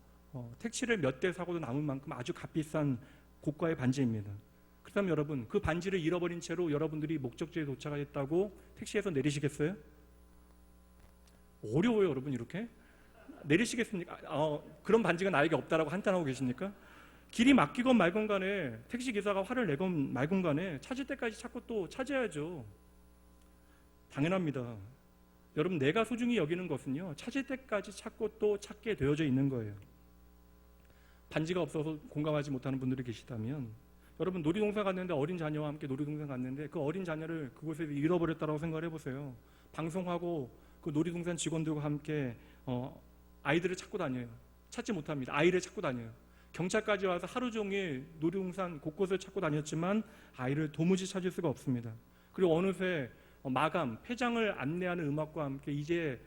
택시를 몇 대 사고도 남을 만큼 아주 값비싼 고가의 반지입니다. 그렇다면 여러분, 그 반지를 잃어버린 채로 여러분들이 목적지에 도착했다고 택시에서 내리시겠어요? 어려워요, 여러분. 이렇게 내리시겠습니까? 그런 반지가 나에게 없다라고 한탄하고 계십니까? 길이 막히건 말건 간에, 택시기사가 화를 내건 말건 간에 찾을 때까지 찾고 또 찾아야죠. 당연합니다. 여러분, 내가 소중히 여기는 것은요, 찾을 때까지 찾고 또 찾게 되어져 있는 거예요. 반지가 없어서 공감하지 못하는 분들이 계시다면, 여러분 놀이동산 갔는데, 어린 자녀와 함께 놀이동산 갔는데 그 어린 자녀를 그곳에서 잃어버렸다고 생각을 해보세요. 방송하고 그 놀이동산 직원들과 함께 아이들을 찾고 다녀요. 찾지 못합니다. 아이를 찾고 다녀요. 경찰까지 와서 하루 종일 놀이동산 곳곳을 찾고 다녔지만 아이를 도무지 찾을 수가 없습니다. 그리고 어느새 마감, 폐장을 안내하는 음악과 함께 이제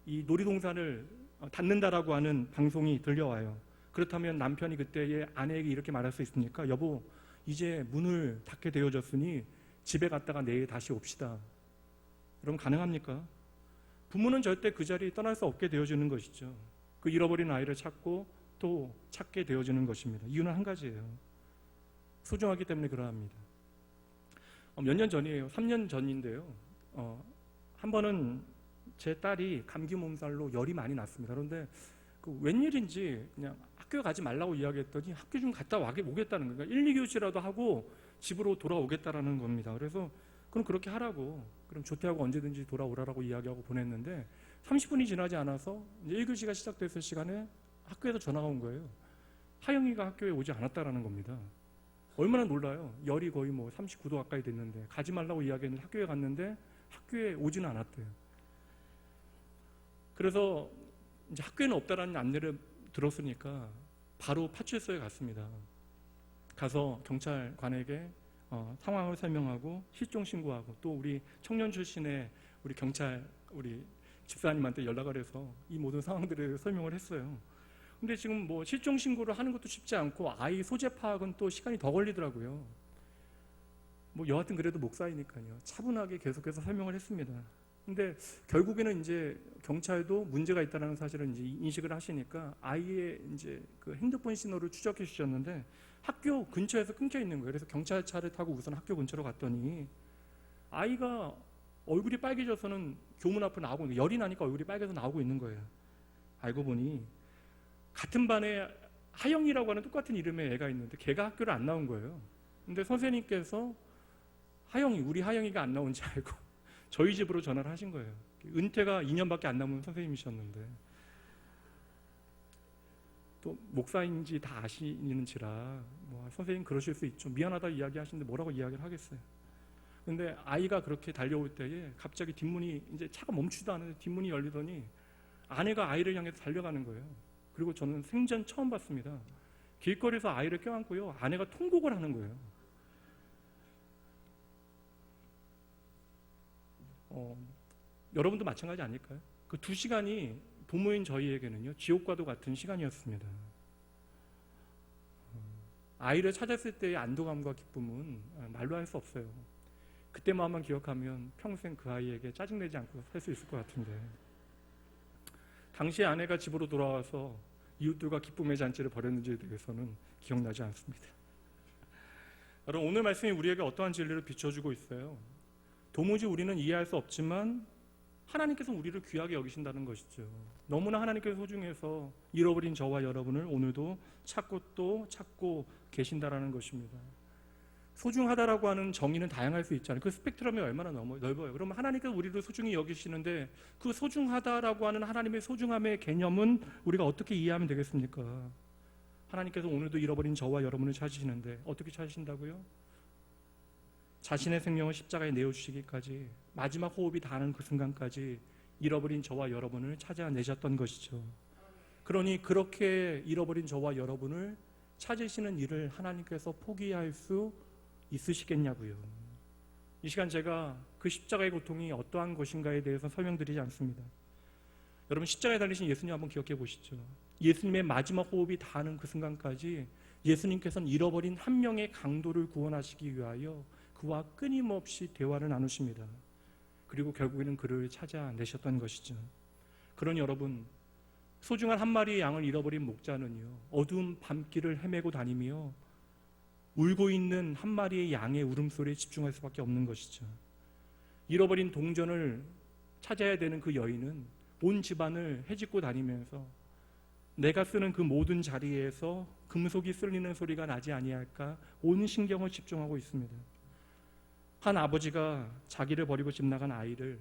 이 놀이동산을 닫는다라고 하는 방송이 들려와요. 그렇다면 남편이 그때의 아내에게 이렇게 말할 수 있습니까? 여보, 이제 문을 닫게 되어졌으니 집에 갔다가 내일 다시 옵시다. 여러분, 가능합니까? 부모는 절대 그 자리에 떠날 수 없게 되어지는 것이죠. 그 잃어버린 아이를 찾고 또 찾게 되어지는 것입니다. 이유는 한 가지예요. 소중하기 때문에 그러합니다. 몇 년 전이에요. 3년 전인데요. 한 번은 제 딸이 감기 몸살로 열이 많이 났습니다. 그런데 웬일인지 그냥 학교 가지 말라고 이야기했더니 학교 좀 갔다 오겠다는 거예요. 1, 2교시라도 하고 집으로 돌아오겠다라는 겁니다. 그래서 그럼 그렇게 하라고, 그럼 조퇴하고 언제든지 돌아오라고 이야기하고 보냈는데 30분이 지나지 않아서 이제 1교시가 시작됐을 시간에 학교에서 전화가 온 거예요. 하영이가 학교에 오지 않았다라는 겁니다. 얼마나 놀라요. 열이 거의 뭐 39도 가까이 됐는데 가지 말라고 이야기했는데 학교에 갔는데 학교에 오지는 않았대요. 그래서 이제 학교에는 없다라는 안내를 들었으니까 바로 파출소에 갔습니다. 가서 경찰관에게 상황을 설명하고 실종 신고하고 또 우리 청년 출신의 우리 경찰 우리 집사님한테 연락을 해서 이 모든 상황들을 설명을 했어요. 근데 지금 뭐 실종 신고를 하는 것도 쉽지 않고 아이 소재 파악은 또 시간이 더 걸리더라고요. 뭐 여하튼 그래도 목사이니까요. 차분하게 계속해서 설명을 했습니다. 근데 결국에는 이제 경찰도 문제가 있다는 사실을 이제 인식을 하시니까 아이의 이제 그 핸드폰 신호를 추적해 주셨는데 학교 근처에서 끊겨 있는 거예요. 그래서 경찰차를 타고 우선 학교 근처로 갔더니 아이가 얼굴이 빨개져서는 교문 앞으로 나오고 있는 거예요. 열이 나니까 얼굴이 빨개서 나오고 있는 거예요. 알고 보니 같은 반에 하영이라고 하는 똑같은 이름의 애가 있는데 걔가 학교를 안 나온 거예요. 근데 선생님께서 하영이, 우리 하영이가 안 나온 줄 알고 저희 집으로 전화를 하신 거예요. 은퇴가 2년밖에 안 남은 선생님이셨는데 또 목사인지 다 아시는지라 뭐 선생님 그러실 수 있죠. 미안하다 이야기하시는데 뭐라고 이야기를 하겠어요. 근데 아이가 그렇게 달려올 때에 갑자기 뒷문이 이제 차가 멈추지도 않는데 뒷문이 열리더니 아내가 아이를 향해서 달려가는 거예요. 그리고 저는 생전 처음 봤습니다. 길거리에서 아이를 껴안고요. 아내가 통곡을 하는 거예요. 여러분도 마찬가지 아닐까요? 그 2시간이 부모인 저희에게는요 지옥과도 같은 시간이었습니다. 아이를 찾았을 때의 안도감과 기쁨은 말로 할 수 없어요. 그때 마음만 기억하면 평생 그 아이에게 짜증내지 않고 살 수 있을 것 같은데 당시 아내가 집으로 돌아와서 이웃들과 기쁨의 잔치를 벌였는지에 대해서는 기억나지 않습니다. 여러분 오늘 말씀이 우리에게 어떠한 진리를 비춰주고 있어요? 도무지 우리는 이해할 수 없지만 하나님께서 우리를 귀하게 여기신다는 것이죠. 너무나 하나님께서 소중해서 잃어버린 저와 여러분을 오늘도 찾고 또 찾고 계신다라는 것입니다. 소중하다라고 하는 정의는 다양할 수 있잖아요. 그 스펙트럼이 얼마나 넓어요. 그러면 하나님께서 우리를 소중히 여기시는데 그 소중하다라고 하는 하나님의 소중함의 개념은 우리가 어떻게 이해하면 되겠습니까? 하나님께서 오늘도 잃어버린 저와 여러분을 찾으시는데 어떻게 찾으신다고요? 자신의 생명을 십자가에 내어주시기까지 마지막 호흡이 닿는 그 순간까지 잃어버린 저와 여러분을 찾아내셨던 것이죠. 그러니 그렇게 잃어버린 저와 여러분을 찾으시는 일을 하나님께서 포기할 수 있으시겠냐고요. 이 시간 제가 그 십자가의 고통이 어떠한 것인가에 대해서 설명드리지 않습니다. 여러분 십자가에 달리신 예수님 한번 기억해 보시죠. 예수님의 마지막 호흡이 닿는 그 순간까지 예수님께서는 잃어버린 한 명의 강도를 구원하시기 위하여 그와 끊임없이 대화를 나누십니다. 그리고 결국에는 그를 찾아내셨던 것이죠. 그러니 여러분 소중한 한 마리의 양을 잃어버린 목자는요 어두운 밤길을 헤매고 다니며 울고 있는 한 마리의 양의 울음소리에 집중할 수밖에 없는 것이죠. 잃어버린 동전을 찾아야 되는 그 여인은 온 집안을 헤집고 다니면서 내가 쓰는 그 모든 자리에서 금속이 쓸리는 소리가 나지 아니할까 온 신경을 집중하고 있습니다. 한 아버지가 자기를 버리고 집 나간 아이를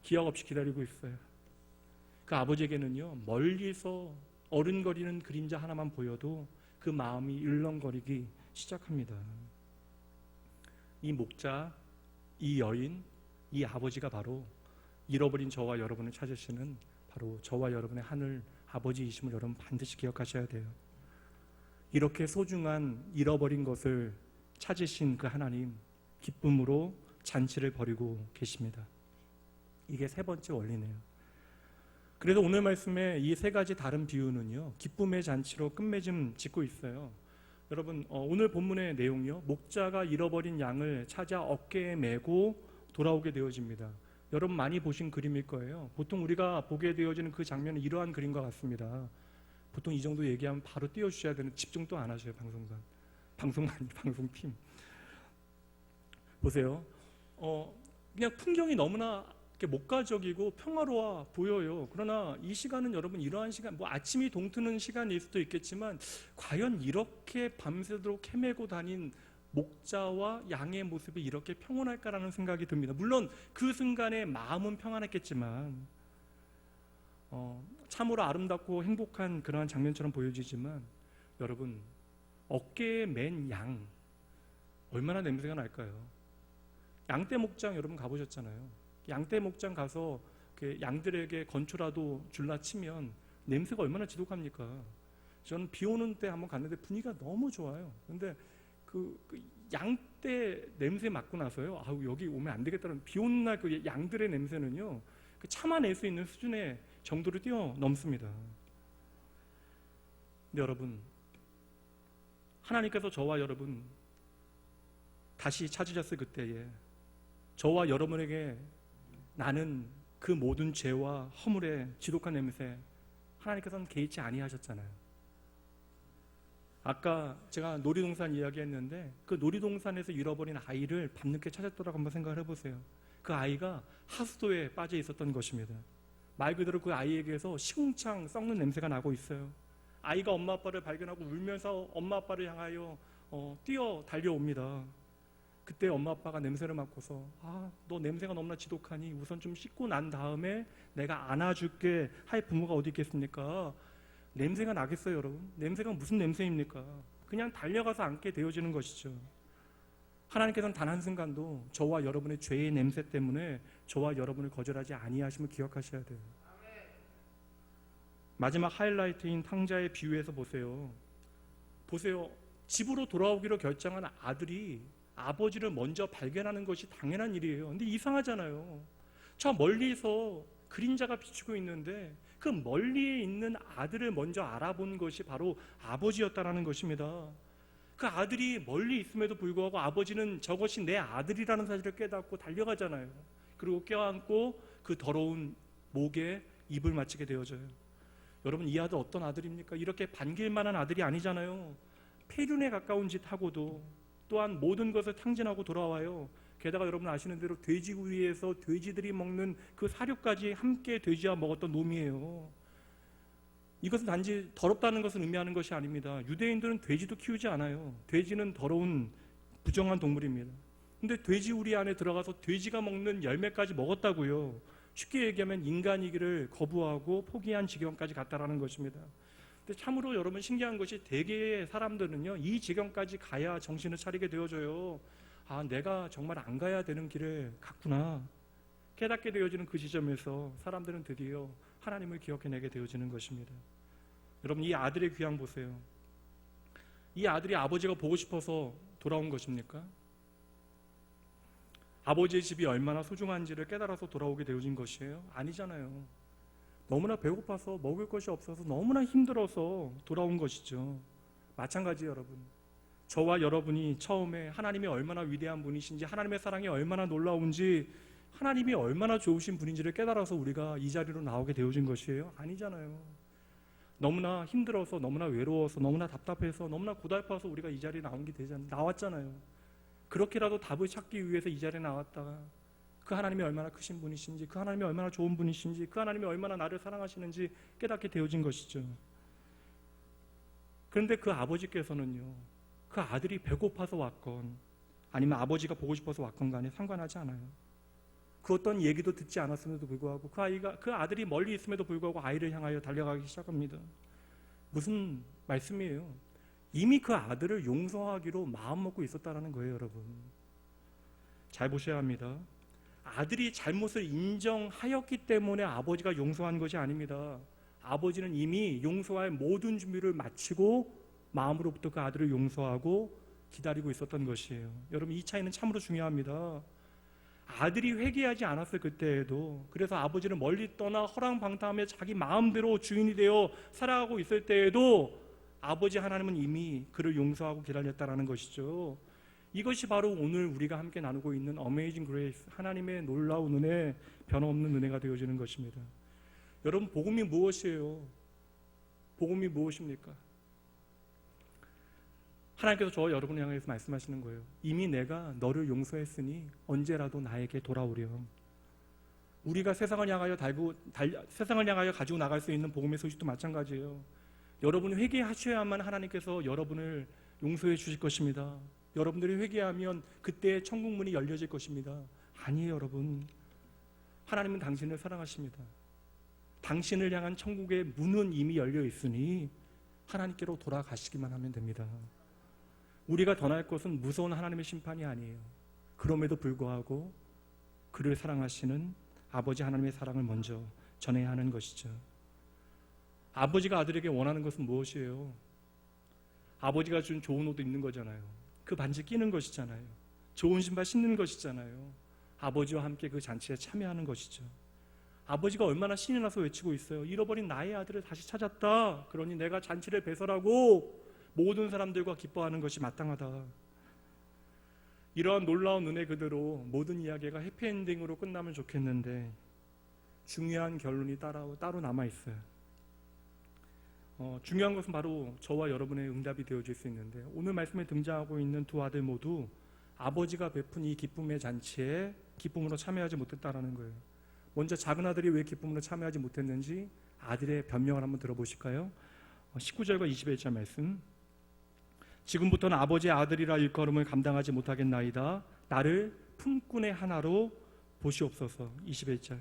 기약 없이 기다리고 있어요. 그 아버지에게는요 멀리서 어른거리는 그림자 하나만 보여도 그 마음이 일렁거리기 시작합니다. 이 목자, 이 여인, 이 아버지가 바로 잃어버린 저와 여러분을 찾으시는 바로 저와 여러분의 하늘 아버지이심을 여러분 반드시 기억하셔야 돼요. 이렇게 소중한 잃어버린 것을 찾으신 그 하나님 기쁨으로 잔치를 벌이고 계십니다. 이게 세 번째 원리네요. 그래서 오늘 말씀에 이 세 가지 다른 비유는요 기쁨의 잔치로 끝맺음 짓고 있어요. 여러분 오늘 본문의 내용이요 목자가 잃어버린 양을 찾아 어깨에 메고 돌아오게 되어집니다. 여러분 많이 보신 그림일 거예요. 보통 우리가 보게 되어지는 그 장면은 이러한 그림과 같습니다. 보통 이 정도 얘기하면 바로 띄워주셔야 되는 집중도 안 하셔요. 방송팀 보세요. 그냥 풍경이 너무나 목가적이고 평화로워 보여요. 그러나 이 시간은 여러분 이러한 시간, 뭐 아침이 동트는 시간일 수도 있겠지만 과연 이렇게 밤새도록 헤매고 다닌 목자와 양의 모습이 이렇게 평온할까라는 생각이 듭니다. 물론 그 순간에 마음은 평안했겠지만 참으로 아름답고 행복한 그러한 장면처럼 보여지지만 여러분, 어깨에 맨 양 얼마나 냄새가 날까요? 양떼 목장 여러분 가보셨잖아요. 양떼 목장 가서 그 양들에게 건초라도 줄라 치면 냄새가 얼마나 지독합니까? 저는 비 오는 때 한번 갔는데 분위기가 너무 좋아요. 근데 그 양떼 냄새 맡고 나서요, 아우 여기 오면 안 되겠다는, 비 오는 날 그 양들의 냄새는요, 그 참아낼 수 있는 수준의 정도를 뛰어넘습니다. 근데 여러분, 하나님께서 저와 여러분 다시 찾으셨을 그때에 저와 여러분에게 나는 그 모든 죄와 허물의 지독한 냄새 하나님께서는 개의치 아니하셨잖아요. 아까 제가 놀이동산 이야기했는데 그 놀이동산에서 잃어버린 아이를 밤늦게 찾았더라고 한번 생각을 해보세요. 그 아이가 하수도에 빠져 있었던 것입니다. 말 그대로 그 아이에게서 시궁창 썩는 냄새가 나고 있어요. 아이가 엄마 아빠를 발견하고 울면서 엄마 아빠를 향하여 뛰어 달려옵니다. 그때 엄마 아빠가 냄새를 맡고서 너 냄새가 너무나 지독하니 우선 좀 씻고 난 다음에 내가 안아줄게 할 부모가 어디 있겠습니까? 냄새가 나겠어요 여러분? 냄새가 무슨 냄새입니까? 그냥 달려가서 안게 되어지는 것이죠. 하나님께서는 단 한순간도 저와 여러분의 죄의 냄새 때문에 저와 여러분을 거절하지 아니하심을 기억하셔야 돼요. 마지막 하이라이트인 탕자의 비유에서 보세요. 집으로 돌아오기로 결정한 아들이 아버지를 먼저 발견하는 것이 당연한 일이에요. 근데 이상하잖아요. 저 멀리서 그림자가 비추고 있는데 그 멀리에 있는 아들을 먼저 알아본 것이 바로 아버지였다는 것입니다. 그 아들이 멀리 있음에도 불구하고 아버지는 저것이 내 아들이라는 사실을 깨닫고 달려가잖아요. 그리고 껴안고 그 더러운 목에 입을 맞추게 되어져요. 여러분, 이 아들 어떤 아들입니까? 이렇게 반길 만한 아들이 아니잖아요. 폐륜에 가까운 짓 하고도 또한 모든 것을 탕진하고 돌아와요. 게다가 여러분 아시는 대로 돼지구이에서 돼지들이 먹는 그 사료까지 함께 돼지와 먹었던 놈이에요. 이것은 단지 더럽다는 것을 의미하는 것이 아닙니다. 유대인들은 돼지도 키우지 않아요. 돼지는 더러운 부정한 동물입니다. 근데 돼지우리 안에 들어가서 돼지가 먹는 열매까지 먹었다고요. 쉽게 얘기하면 인간이기를 거부하고 포기한 지경까지 갔다라는 것입니다. 근데 참으로 여러분 신기한 것이 대개의 사람들은요, 이 지경까지 가야 정신을 차리게 되어져요. 내가 정말 안 가야 되는 길을 갔구나 깨닫게 되어지는 그 지점에서 사람들은 드디어 하나님을 기억해내게 되어지는 것입니다. 여러분, 이 아들의 귀양 보세요. 이 아들이 아버지가 보고 싶어서 돌아온 것입니까? 아버지의 집이 얼마나 소중한지를 깨달아서 돌아오게 되어진 것이에요? 아니잖아요. 너무나 배고파서 먹을 것이 없어서 너무나 힘들어서 돌아온 것이죠. 마찬가지예요 여러분. 저와 여러분이 처음에 하나님이 얼마나 위대한 분이신지, 하나님의 사랑이 얼마나 놀라운지, 하나님이 얼마나 좋으신 분인지를 깨달아서 우리가 이 자리로 나오게 되어진 것이에요? 아니잖아요. 너무나 힘들어서, 너무나 외로워서, 너무나 답답해서, 너무나 고달파서 우리가 이 자리에 나왔잖아요. 그렇게라도 답을 찾기 위해서 이 자리에 나왔다가 그 하나님이 얼마나 크신 분이신지, 그 하나님이 얼마나 좋은 분이신지, 그 하나님이 얼마나 나를 사랑하시는지 깨닫게 되어진 것이죠. 그런데 그 아버지께서는요, 그 아들이 배고파서 왔건 아니면 아버지가 보고 싶어서 왔건 간에 상관하지 않아요. 그 어떤 얘기도 듣지 않았음에도 불구하고 그 아들이 멀리 있음에도 불구하고 아이를 향하여 달려가기 시작합니다. 무슨 말씀이에요? 이미 그 아들을 용서하기로 마음먹고 있었다는 거예요 여러분. 잘 보셔야 합니다. 아들이 잘못을 인정하였기 때문에 아버지가 용서한 것이 아닙니다. 아버지는 이미 용서할 모든 준비를 마치고 마음으로부터 그 아들을 용서하고 기다리고 있었던 것이에요. 여러분, 이 차이는 참으로 중요합니다. 아들이 회개하지 않았을 그때에도, 그래서 아버지는 멀리 떠나 허랑방탕하며 자기 마음대로 주인이 되어 살아가고 있을 때에도 아버지 하나님은 이미 그를 용서하고 기다렸다는 것이죠. 이것이 바로 오늘 우리가 함께 나누고 있는 어메이징 그레이스, 하나님의 놀라운 은혜, 변함없는 은혜가 되어지는 것입니다. 여러분, 복음이 무엇이에요? 복음이 무엇입니까? 하나님께서 저와 여러분을 향해서 말씀하시는 거예요. 이미 내가 너를 용서했으니 언제라도 나에게 돌아오렴. 우리가 세상을 향하여 가지고 나갈 수 있는 복음의 소식도 마찬가지예요. 여러분이 회개하셔야만 하나님께서 여러분을 용서해 주실 것입니다. 여러분들이 회개하면 그때 천국문이 열려질 것입니다. 아니에요 여러분. 하나님은 당신을 사랑하십니다. 당신을 향한 천국의 문은 이미 열려 있으니 하나님께로 돌아가시기만 하면 됩니다. 우리가 전할 것은 무서운 하나님의 심판이 아니에요. 그럼에도 불구하고 그를 사랑하시는 아버지 하나님의 사랑을 먼저 전해야 하는 것이죠. 아버지가 아들에게 원하는 것은 무엇이에요? 아버지가 준 좋은 옷 입는 거잖아요. 그 반지 끼는 것이잖아요. 좋은 신발 신는 것이잖아요. 아버지와 함께 그 잔치에 참여하는 것이죠. 아버지가 얼마나 신이 나서 외치고 있어요. 잃어버린 나의 아들을 다시 찾았다. 그러니 내가 잔치를 배설하고 모든 사람들과 기뻐하는 것이 마땅하다. 이러한 놀라운 은혜 그대로 모든 이야기가 해피엔딩으로 끝나면 좋겠는데 중요한 결론이 따로 남아있어요. 중요한 것은 바로 저와 여러분의 응답이 되어질 수 있는데, 오늘 말씀에 등장하고 있는 두 아들 모두 아버지가 베푼 이 기쁨의 잔치에 기쁨으로 참여하지 못했다라는 거예요. 먼저 작은 아들이 왜 기쁨으로 참여하지 못했는지 아들의 변명을 한번 들어보실까요? 19절과 21절 말씀. 지금부터는 아버지의 아들이라 일컬음을 감당하지 못하겠나이다. 나를 품꾼의 하나로 보시옵소서. 21절.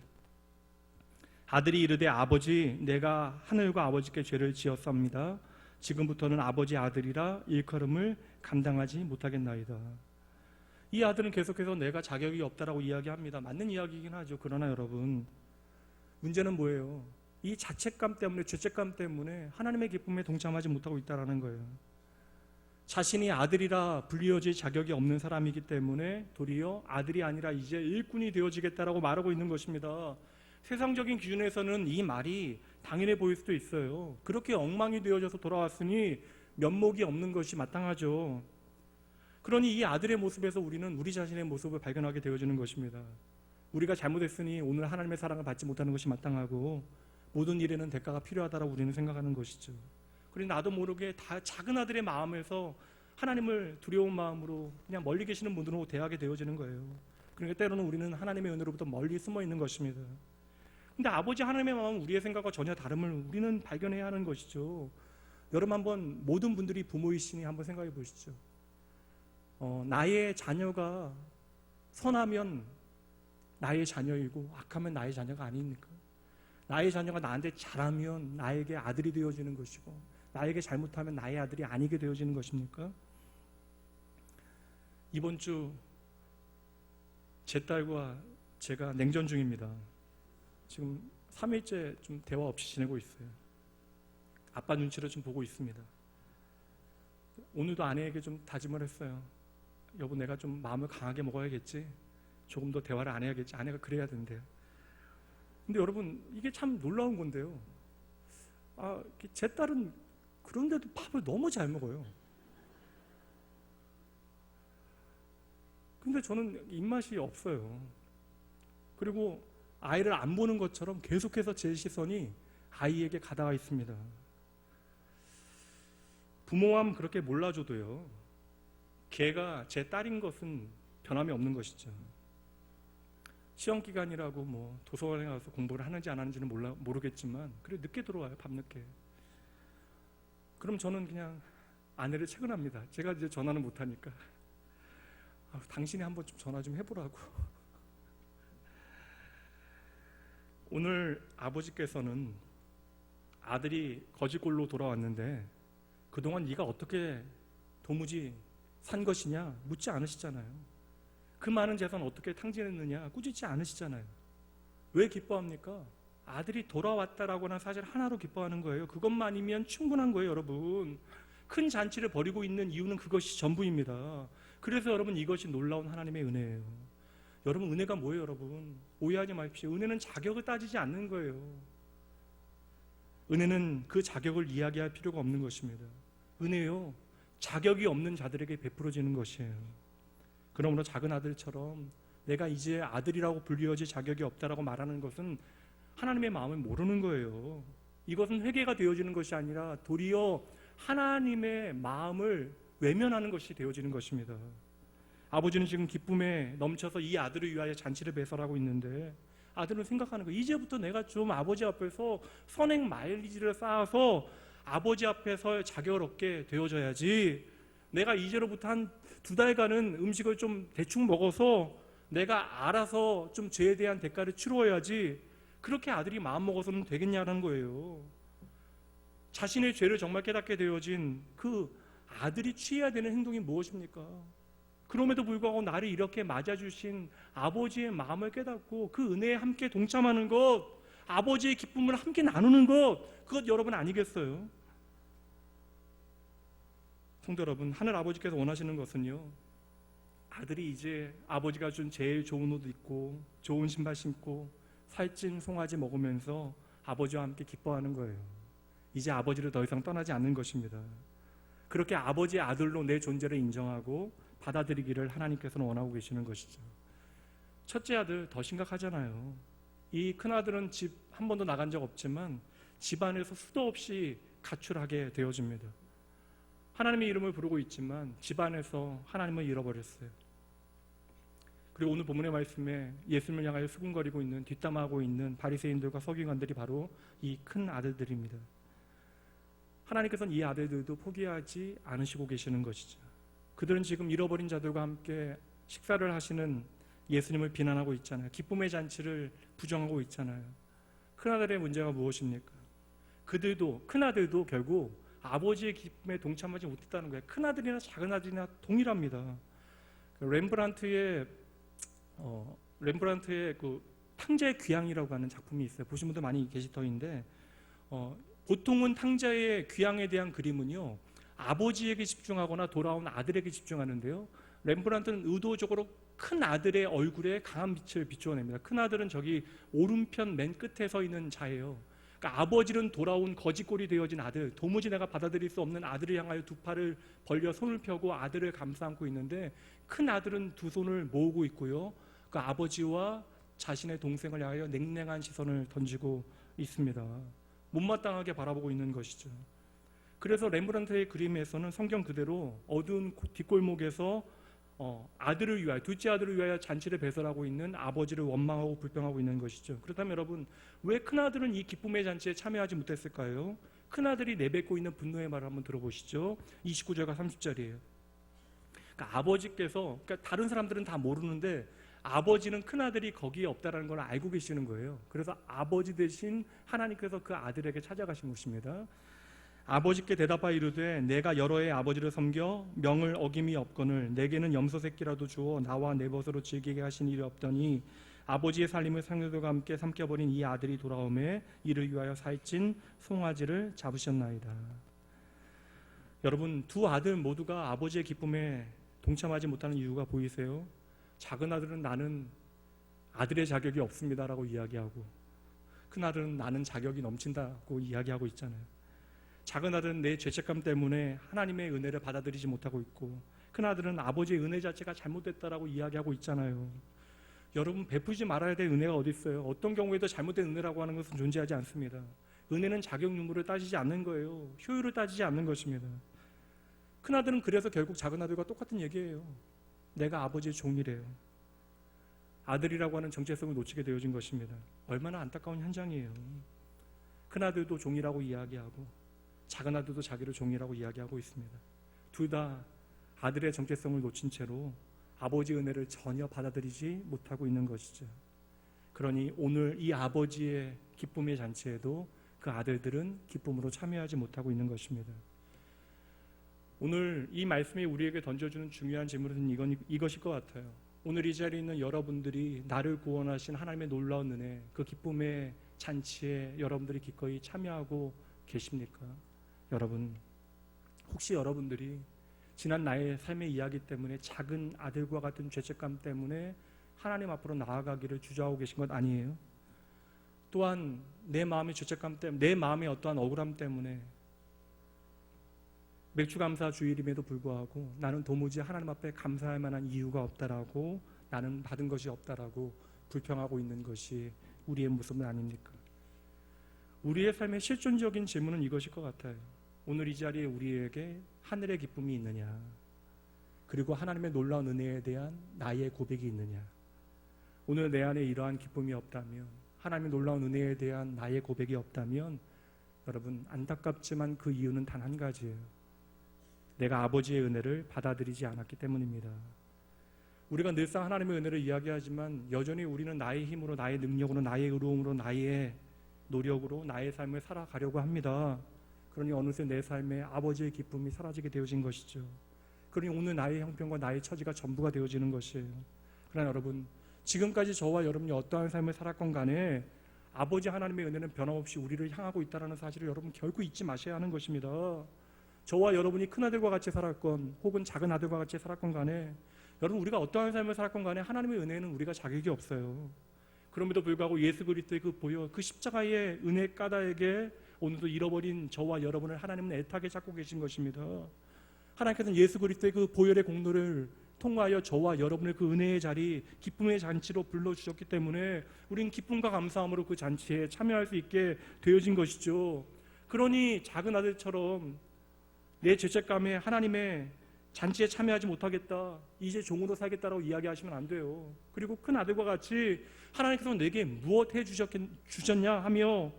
아들이 이르되 아버지, 내가 하늘과 아버지께 죄를 지었사옵니다. 지금부터는 아버지의 아들이라 일컬음을 감당하지 못하겠나이다. 이 아들은 계속해서 내가 자격이 없다라고 이야기합니다. 맞는 이야기이긴 하죠. 그러나 여러분, 문제는 뭐예요? 이 자책감 때문에, 죄책감 때문에 하나님의 기쁨에 동참하지 못하고 있다는 거예요. 자신이 아들이라 불리어질 자격이 없는 사람이기 때문에 도리어 아들이 아니라 이제 일꾼이 되어지겠다라고 말하고 있는 것입니다. 세상적인 기준에서는 이 말이 당연해 보일 수도 있어요. 그렇게 엉망이 되어져서 돌아왔으니 면목이 없는 것이 마땅하죠. 그러니 이 아들의 모습에서 우리는 우리 자신의 모습을 발견하게 되어지는 것입니다. 우리가 잘못했으니 오늘 하나님의 사랑을 받지 못하는 것이 마땅하고 모든 일에는 대가가 필요하다고 우리는 생각하는 것이죠. 그런데 나도 모르게 다 작은 아들의 마음에서 하나님을 두려운 마음으로 그냥 멀리 계시는 분들로 대하게 되어지는 거예요. 그러니까 때로는 우리는 하나님의 은혜로부터 멀리 숨어 있는 것입니다. 근데 아버지 하나님의 마음은 우리의 생각과 전혀 다름을 우리는 발견해야 하는 것이죠. 여러분 한번 모든 분들이 부모이시니 한번 생각해 보시죠. 나의 자녀가 선하면 나의 자녀이고 악하면 나의 자녀가 아닙니까? 나의 자녀가 나한테 잘하면 나에게 아들이 되어지는 것이고 나에게 잘못하면 나의 아들이 아니게 되어지는 것입니까? 이번 주 제 딸과 제가 냉전 중입니다. 지금 3일째 좀 대화 없이 지내고 있어요. 아빠 눈치를 좀 보고 있습니다. 오늘도 아내에게 좀 다짐을 했어요. 여보, 내가 좀 마음을 강하게 먹어야겠지. 조금 더 대화를 안 해야겠지. 아내가 그래야 된대요. 근데 여러분, 이게 참 놀라운 건데요. 제 딸은 그런데도 밥을 너무 잘 먹어요. 근데 저는 입맛이 없어요. 그리고 아이를 안 보는 것처럼 계속해서 제 시선이 아이에게 가다가 있습니다. 부모함 그렇게 몰라줘도요, 걔가 제 딸인 것은 변함이 없는 것이죠. 시험 기간이라고 뭐 도서관에 가서 공부를 하는지 안 하는지는 모르겠지만 그래 늦게 들어와요. 밤늦게. 그럼 저는 그냥 아내를 채근합니다. 제가 이제 전화는 못하니까. 당신이 한번 좀 전화 좀 해보라고. 오늘 아버지께서는 아들이 거지꼴로 돌아왔는데 그동안 네가 어떻게 도무지 산 것이냐 묻지 않으시잖아요. 그 많은 재산 어떻게 탕진했느냐 꾸짖지 않으시잖아요. 왜 기뻐합니까? 아들이 돌아왔다라고 하는 사실 하나로 기뻐하는 거예요. 그것만이면 충분한 거예요. 여러분, 큰 잔치를 벌이고 있는 이유는 그것이 전부입니다. 그래서 여러분, 이것이 놀라운 하나님의 은혜예요. 여러분, 은혜가 뭐예요? 여러분, 오해하지 마십시오. 은혜는 자격을 따지지 않는 거예요. 은혜는 그 자격을 이야기할 필요가 없는 것입니다. 은혜요, 자격이 없는 자들에게 베풀어지는 것이에요. 그러므로 작은 아들처럼 내가 이제 아들이라고 불리어질 자격이 없다라고 말하는 것은 하나님의 마음을 모르는 거예요. 이것은 회개가 되어지는 것이 아니라 도리어 하나님의 마음을 외면하는 것이 되어지는 것입니다. 아버지는 지금 기쁨에 넘쳐서 이 아들을 위하여 잔치를 배설하고 있는데 아들은 생각하는 거예요. 이제부터 내가 좀 아버지 앞에서 선행 마일리지를 쌓아서 아버지 앞에 설 자격을 얻게 되어져야지. 내가 이제로부터 한 2달간은 음식을 좀 대충 먹어서 내가 알아서 좀 죄에 대한 대가를 치루어야지. 그렇게 아들이 마음먹어서는 되겠냐는 거예요. 자신의 죄를 정말 깨닫게 되어진 그 아들이 취해야 되는 행동이 무엇입니까? 그럼에도 불구하고 나를 이렇게 맞아주신 아버지의 마음을 깨닫고 그 은혜에 함께 동참하는 것, 아버지의 기쁨을 함께 나누는 것, 그것 여러분 아니겠어요? 성도 여러분, 하늘 아버지께서 원하시는 것은요, 아들이 이제 아버지가 준 제일 좋은 옷 입고 좋은 신발 신고 살찐 송아지 먹으면서 아버지와 함께 기뻐하는 거예요. 이제 아버지를 더 이상 떠나지 않는 것입니다. 그렇게 아버지의 아들로 내 존재를 인정하고 받아들이기를 하나님께서는 원하고 계시는 것이죠. 첫째 아들 더 심각하잖아요. 이 큰아들은 집 한 번도 나간 적 없지만 집안에서 수도 없이 가출하게 되어집니다. 하나님의 이름을 부르고 있지만 집안에서 하나님을 잃어버렸어요. 그리고 오늘 본문의 말씀에 예수님을 향하여 수군거리고 있는, 뒷담화하고 있는 바리새인들과 서기관들이 바로 이 큰 아들들입니다. 하나님께서는 이 아들들도 포기하지 않으시고 계시는 것이죠. 그들은 지금 잃어버린 자들과 함께 식사를 하시는 예수님을 비난하고 있잖아요. 기쁨의 잔치를 부정하고 있잖아요. 큰아들의 문제가 무엇입니까? 그들도, 큰아들도 결국 아버지의 기쁨에 동참하지 못했다는 거예요. 큰아들이나 작은아들이나 동일합니다. 렘브란트의 그 탕자의 귀향이라고 하는 작품이 있어요. 보신 분들 많이 계실 터인데, 보통은 탕자의 귀향에 대한 그림은요, 아버지에게 집중하거나 돌아온 아들에게 집중하는데요, 렘브란트는 의도적으로 큰 아들의 얼굴에 강한 빛을 비추어냅니다. 큰 아들은 저기 오른편 맨 끝에 서 있는 자예요. 그러니까 아버지는 돌아온 거짓골이 되어진 아들, 도무지 내가 받아들일 수 없는 아들을 향하여 두 팔을 벌려 손을 펴고 아들을 감싸 안고 있는데, 큰 아들은 두 손을 모으고 있고요, 그 아버지와 자신의 동생을 향하여 냉랭한 시선을 던지고 있습니다. 못마땅하게 바라보고 있는 것이죠. 그래서 렘브란트의 그림에서는 성경 그대로 어두운 뒷골목에서 아들을 위하여, 둘째 아들을 위하여 잔치를 배설하고 있는 아버지를 원망하고 불평하고 있는 것이죠. 그렇다면 여러분, 왜 큰아들은 이 기쁨의 잔치에 참여하지 못했을까요? 큰아들이 내뱉고 있는 분노의 말을 한번 들어보시죠. 29절과 30절이에요. 그러니까 아버지께서, 그러니까 다른 사람들은 다 모르는데 아버지는 큰아들이 거기에 없다는 걸 알고 계시는 거예요. 그래서 아버지 대신 하나님께서 그 아들에게 찾아가신 것입니다. 아버지께 대답하여 이르되 내가 여러 해 아버지를 섬겨 명을 어김이 없거늘 내게는 염소 새끼라도 주어 나와 내 벗으로 즐기게 하신 일이 없더니 아버지의 살림을 상류들과 함께 삼켜버린 이 아들이 돌아오매 이를 위하여 살찐 송아지를 잡으셨나이다. 여러분, 두 아들 모두가 아버지의 기쁨에 동참하지 못하는 이유가 보이세요? 작은 아들은 나는 아들의 자격이 없습니다라고 이야기하고, 큰 아들은 나는 자격이 넘친다고 이야기하고 있잖아요. 작은 아들은 내 죄책감 때문에 하나님의 은혜를 받아들이지 못하고 있고, 큰 아들은 아버지의 은혜 자체가 잘못됐다라고 이야기하고 있잖아요. 여러분, 베푸지 말아야 될 은혜가 어디 있어요? 어떤 경우에도 잘못된 은혜라고 하는 것은 존재하지 않습니다. 은혜는 자격 유무를 따지지 않는 거예요. 효율을 따지지 않는 것입니다. 큰 아들은 그래서 결국 작은 아들과 똑같은 얘기예요. 내가 아버지의 종이래요. 아들이라고 하는 정체성을 놓치게 되어진 것입니다. 얼마나 안타까운 현장이에요. 큰 아들도 종이라고 이야기하고 작은 아들도 자기를 종이라고 이야기하고 있습니다. 둘 다 아들의 정체성을 놓친 채로 아버지의 은혜를 전혀 받아들이지 못하고 있는 것이죠. 그러니 오늘 이 아버지의 기쁨의 잔치에도 그 아들들은 기쁨으로 참여하지 못하고 있는 것입니다. 오늘 이 말씀이 우리에게 던져주는 중요한 질문은 이것일 것 같아요. 오늘 이 자리에 있는 여러분들이 나를 구원하신 하나님의 놀라운 은혜, 그 기쁨의 잔치에 여러분들이 기꺼이 참여하고 계십니까? 여러분, 혹시 여러분들이 지난 나의 삶의 이야기 때문에 작은 아들과 같은 죄책감 때문에 하나님 앞으로 나아가기를 주저하고 계신 것 아니에요? 또한 내 마음의 죄책감 때문에, 내 마음의 어떠한 억울함 때문에 맥주감사 주일임에도 불구하고 나는 도무지 하나님 앞에 감사할 만한 이유가 없다라고, 나는 받은 것이 없다라고 불평하고 있는 것이 우리의 모습은 아닙니까? 우리의 삶의 실존적인 질문은 이것일 것 같아요. 오늘 이 자리에 우리에게 하늘의 기쁨이 있느냐, 그리고 하나님의 놀라운 은혜에 대한 나의 고백이 있느냐. 오늘 내 안에 이러한 기쁨이 없다면, 하나님의 놀라운 은혜에 대한 나의 고백이 없다면, 여러분, 안타깝지만 그 이유는 단 한 가지예요. 내가 아버지의 은혜를 받아들이지 않았기 때문입니다. 우리가 늘상 하나님의 은혜를 이야기하지만 여전히 우리는 나의 힘으로, 나의 능력으로, 나의 의로움으로, 나의 노력으로 나의 삶을 살아가려고 합니다. 그러니 어느새 내 삶에 아버지의 기쁨이 사라지게 되어진 것이죠. 그러니 오늘 나의 형편과 나의 처지가 전부가 되어지는 것이에요. 그러나 여러분, 지금까지 저와 여러분이 어떠한 삶을 살았건 간에 아버지 하나님의 은혜는 변함없이 우리를 향하고 있다는 사실을 여러분 결코 잊지 마셔야 하는 것입니다. 저와 여러분이 큰아들과 같이 살았건 혹은 작은 아들과 같이 살았건 간에 여러분, 우리가 어떠한 삶을 살았건 간에 하나님의 은혜는 우리가 자격이 없어요. 그럼에도 불구하고 예수 그리스도의 그 보혈, 그 십자가의 은혜 까닭에 오늘도 잃어버린 저와 여러분을 하나님은 애타게 찾고 계신 것입니다. 하나님께서는 예수 그리스도의 그 보혈의 공로를 통하여 저와 여러분의 그 은혜의 자리, 기쁨의 잔치로 불러주셨기 때문에 우리는 기쁨과 감사함으로 그 잔치에 참여할 수 있게 되어진 것이죠. 그러니 작은 아들처럼 내 죄책감에 하나님의 잔치에 참여하지 못하겠다, 이제 종으로 살겠다라고 이야기하시면 안 돼요. 그리고 큰 아들과 같이 하나님께서 내게 무엇 해주셨냐 하며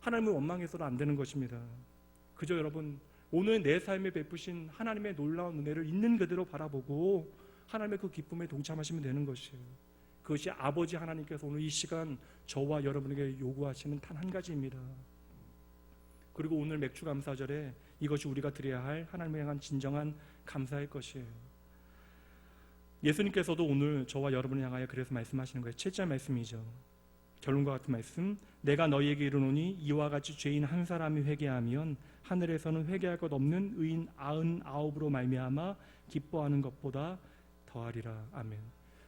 하나님을 원망해서는 안 되는 것입니다. 그저 여러분, 오늘 내 삶에 베푸신 하나님의 놀라운 은혜를 있는 그대로 바라보고 하나님의 그 기쁨에 동참하시면 되는 것이에요. 그것이 아버지 하나님께서 오늘 이 시간 저와 여러분에게 요구하시는 단 한 가지입니다. 그리고 오늘 맥주 감사절에 이것이 우리가 드려야 할 하나님을 향한 진정한 감사의 것이에요. 예수님께서도 오늘 저와 여러분을 향하여 그래서 말씀하시는 거예요. 7절 말씀이죠. 결론과 같은 말씀. 내가 너희에게 이르노니 이와 같이 죄인 한 사람이 회개하면 하늘에서는 회개할 것 없는 의인 99으로 말미암아 기뻐하는 것보다 더하리라. 아멘.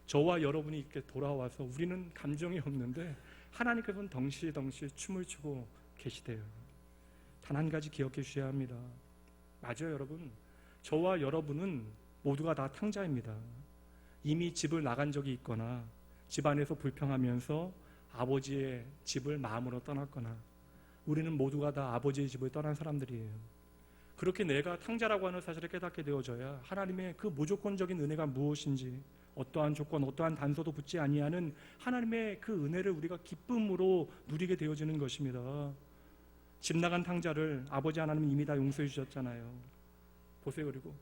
저와 여러분이 이렇게 돌아와서 우리는 감정이 없는데 하나님께서는 덩실덩실 춤을 추고 계시대요. 단 한 가지 기억해 주셔야 합니다. 맞아요, 여러분. 저와 여러분은 모두가 다 탕자입니다. 이미 집을 나간 적이 있거나 집안에서 불평하면서 아버지의 집을 마음으로 떠났거나 우리는 모두가 다 아버지의 집을 떠난 사람들이에요. 그렇게 내가 탕자라고 하는 사실을 깨닫게 되어져야 하나님의 그 무조건적인 은혜가 무엇인지, 어떠한 조건, 어떠한 단서도 붙지 아니하는 하나님의 그 은혜를 우리가 기쁨으로 누리게 되어지는 것입니다. 집 나간 탕자를 아버지 하나님은 이미 다 용서해 주셨잖아요. 보세요. 그리고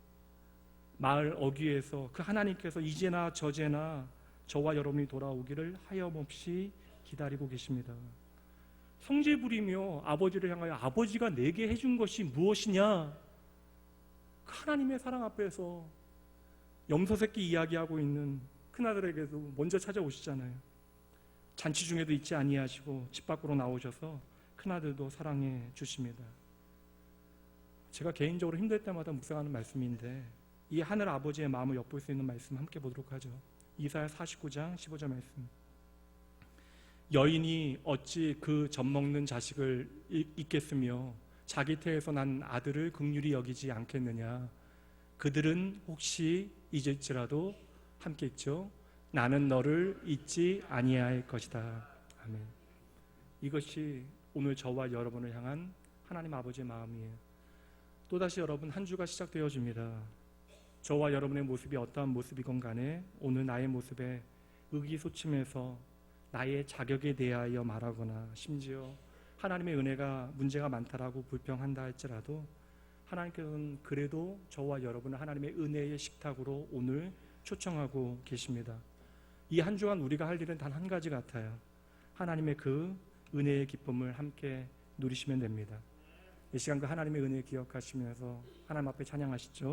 마을 어귀에서 그 하나님께서 이제나 저제나 저와 여러분이 돌아오기를 하염없이 기다리고 계십니다. 성질 부리며 아버지를 향하여 아버지가 내게 해준 것이 무엇이냐, 그 하나님의 사랑 앞에서 염소새끼 이야기하고 있는 큰아들에게도 먼저 찾아오시잖아요. 잔치 중에도 있지 아니하시고 집 밖으로 나오셔서 큰아들도 사랑해 주십니다. 제가 개인적으로 힘들 때마다 묵상하는 말씀인데 이 하늘 아버지의 마음을 엿볼 수 있는 말씀 함께 보도록 하죠. 이사야 49장 15절 말씀. 여인이 어찌 그 젖먹는 자식을 잊겠으며 자기 태에서 난 아들을 긍휼히 여기지 않겠느냐. 그들은 혹시 잊을지라도 함께 있죠. 나는 너를 잊지 아니할 것이다. 아멘. 이것이 오늘 저와 여러분을 향한 하나님 아버지의 마음이에요. 또다시 여러분, 한 주가 시작되어집니다. 저와 여러분의 모습이 어떠한 모습이건 간에 오늘 나의 모습에 의기소침해서 나의 자격에 대하여 말하거나 심지어 하나님의 은혜가 문제가 많다라고 불평한다 할지라도 하나님께서는 그래도 저와 여러분을 하나님의 은혜의 식탁으로 오늘 초청하고 계십니다. 이 한 주간 우리가 할 일은 단 한 가지 같아요. 하나님의 그 은혜의 기쁨을 함께 누리시면 됩니다. 이 시간 그 하나님의 은혜 기억하시면서 하나님 앞에 찬양하시죠.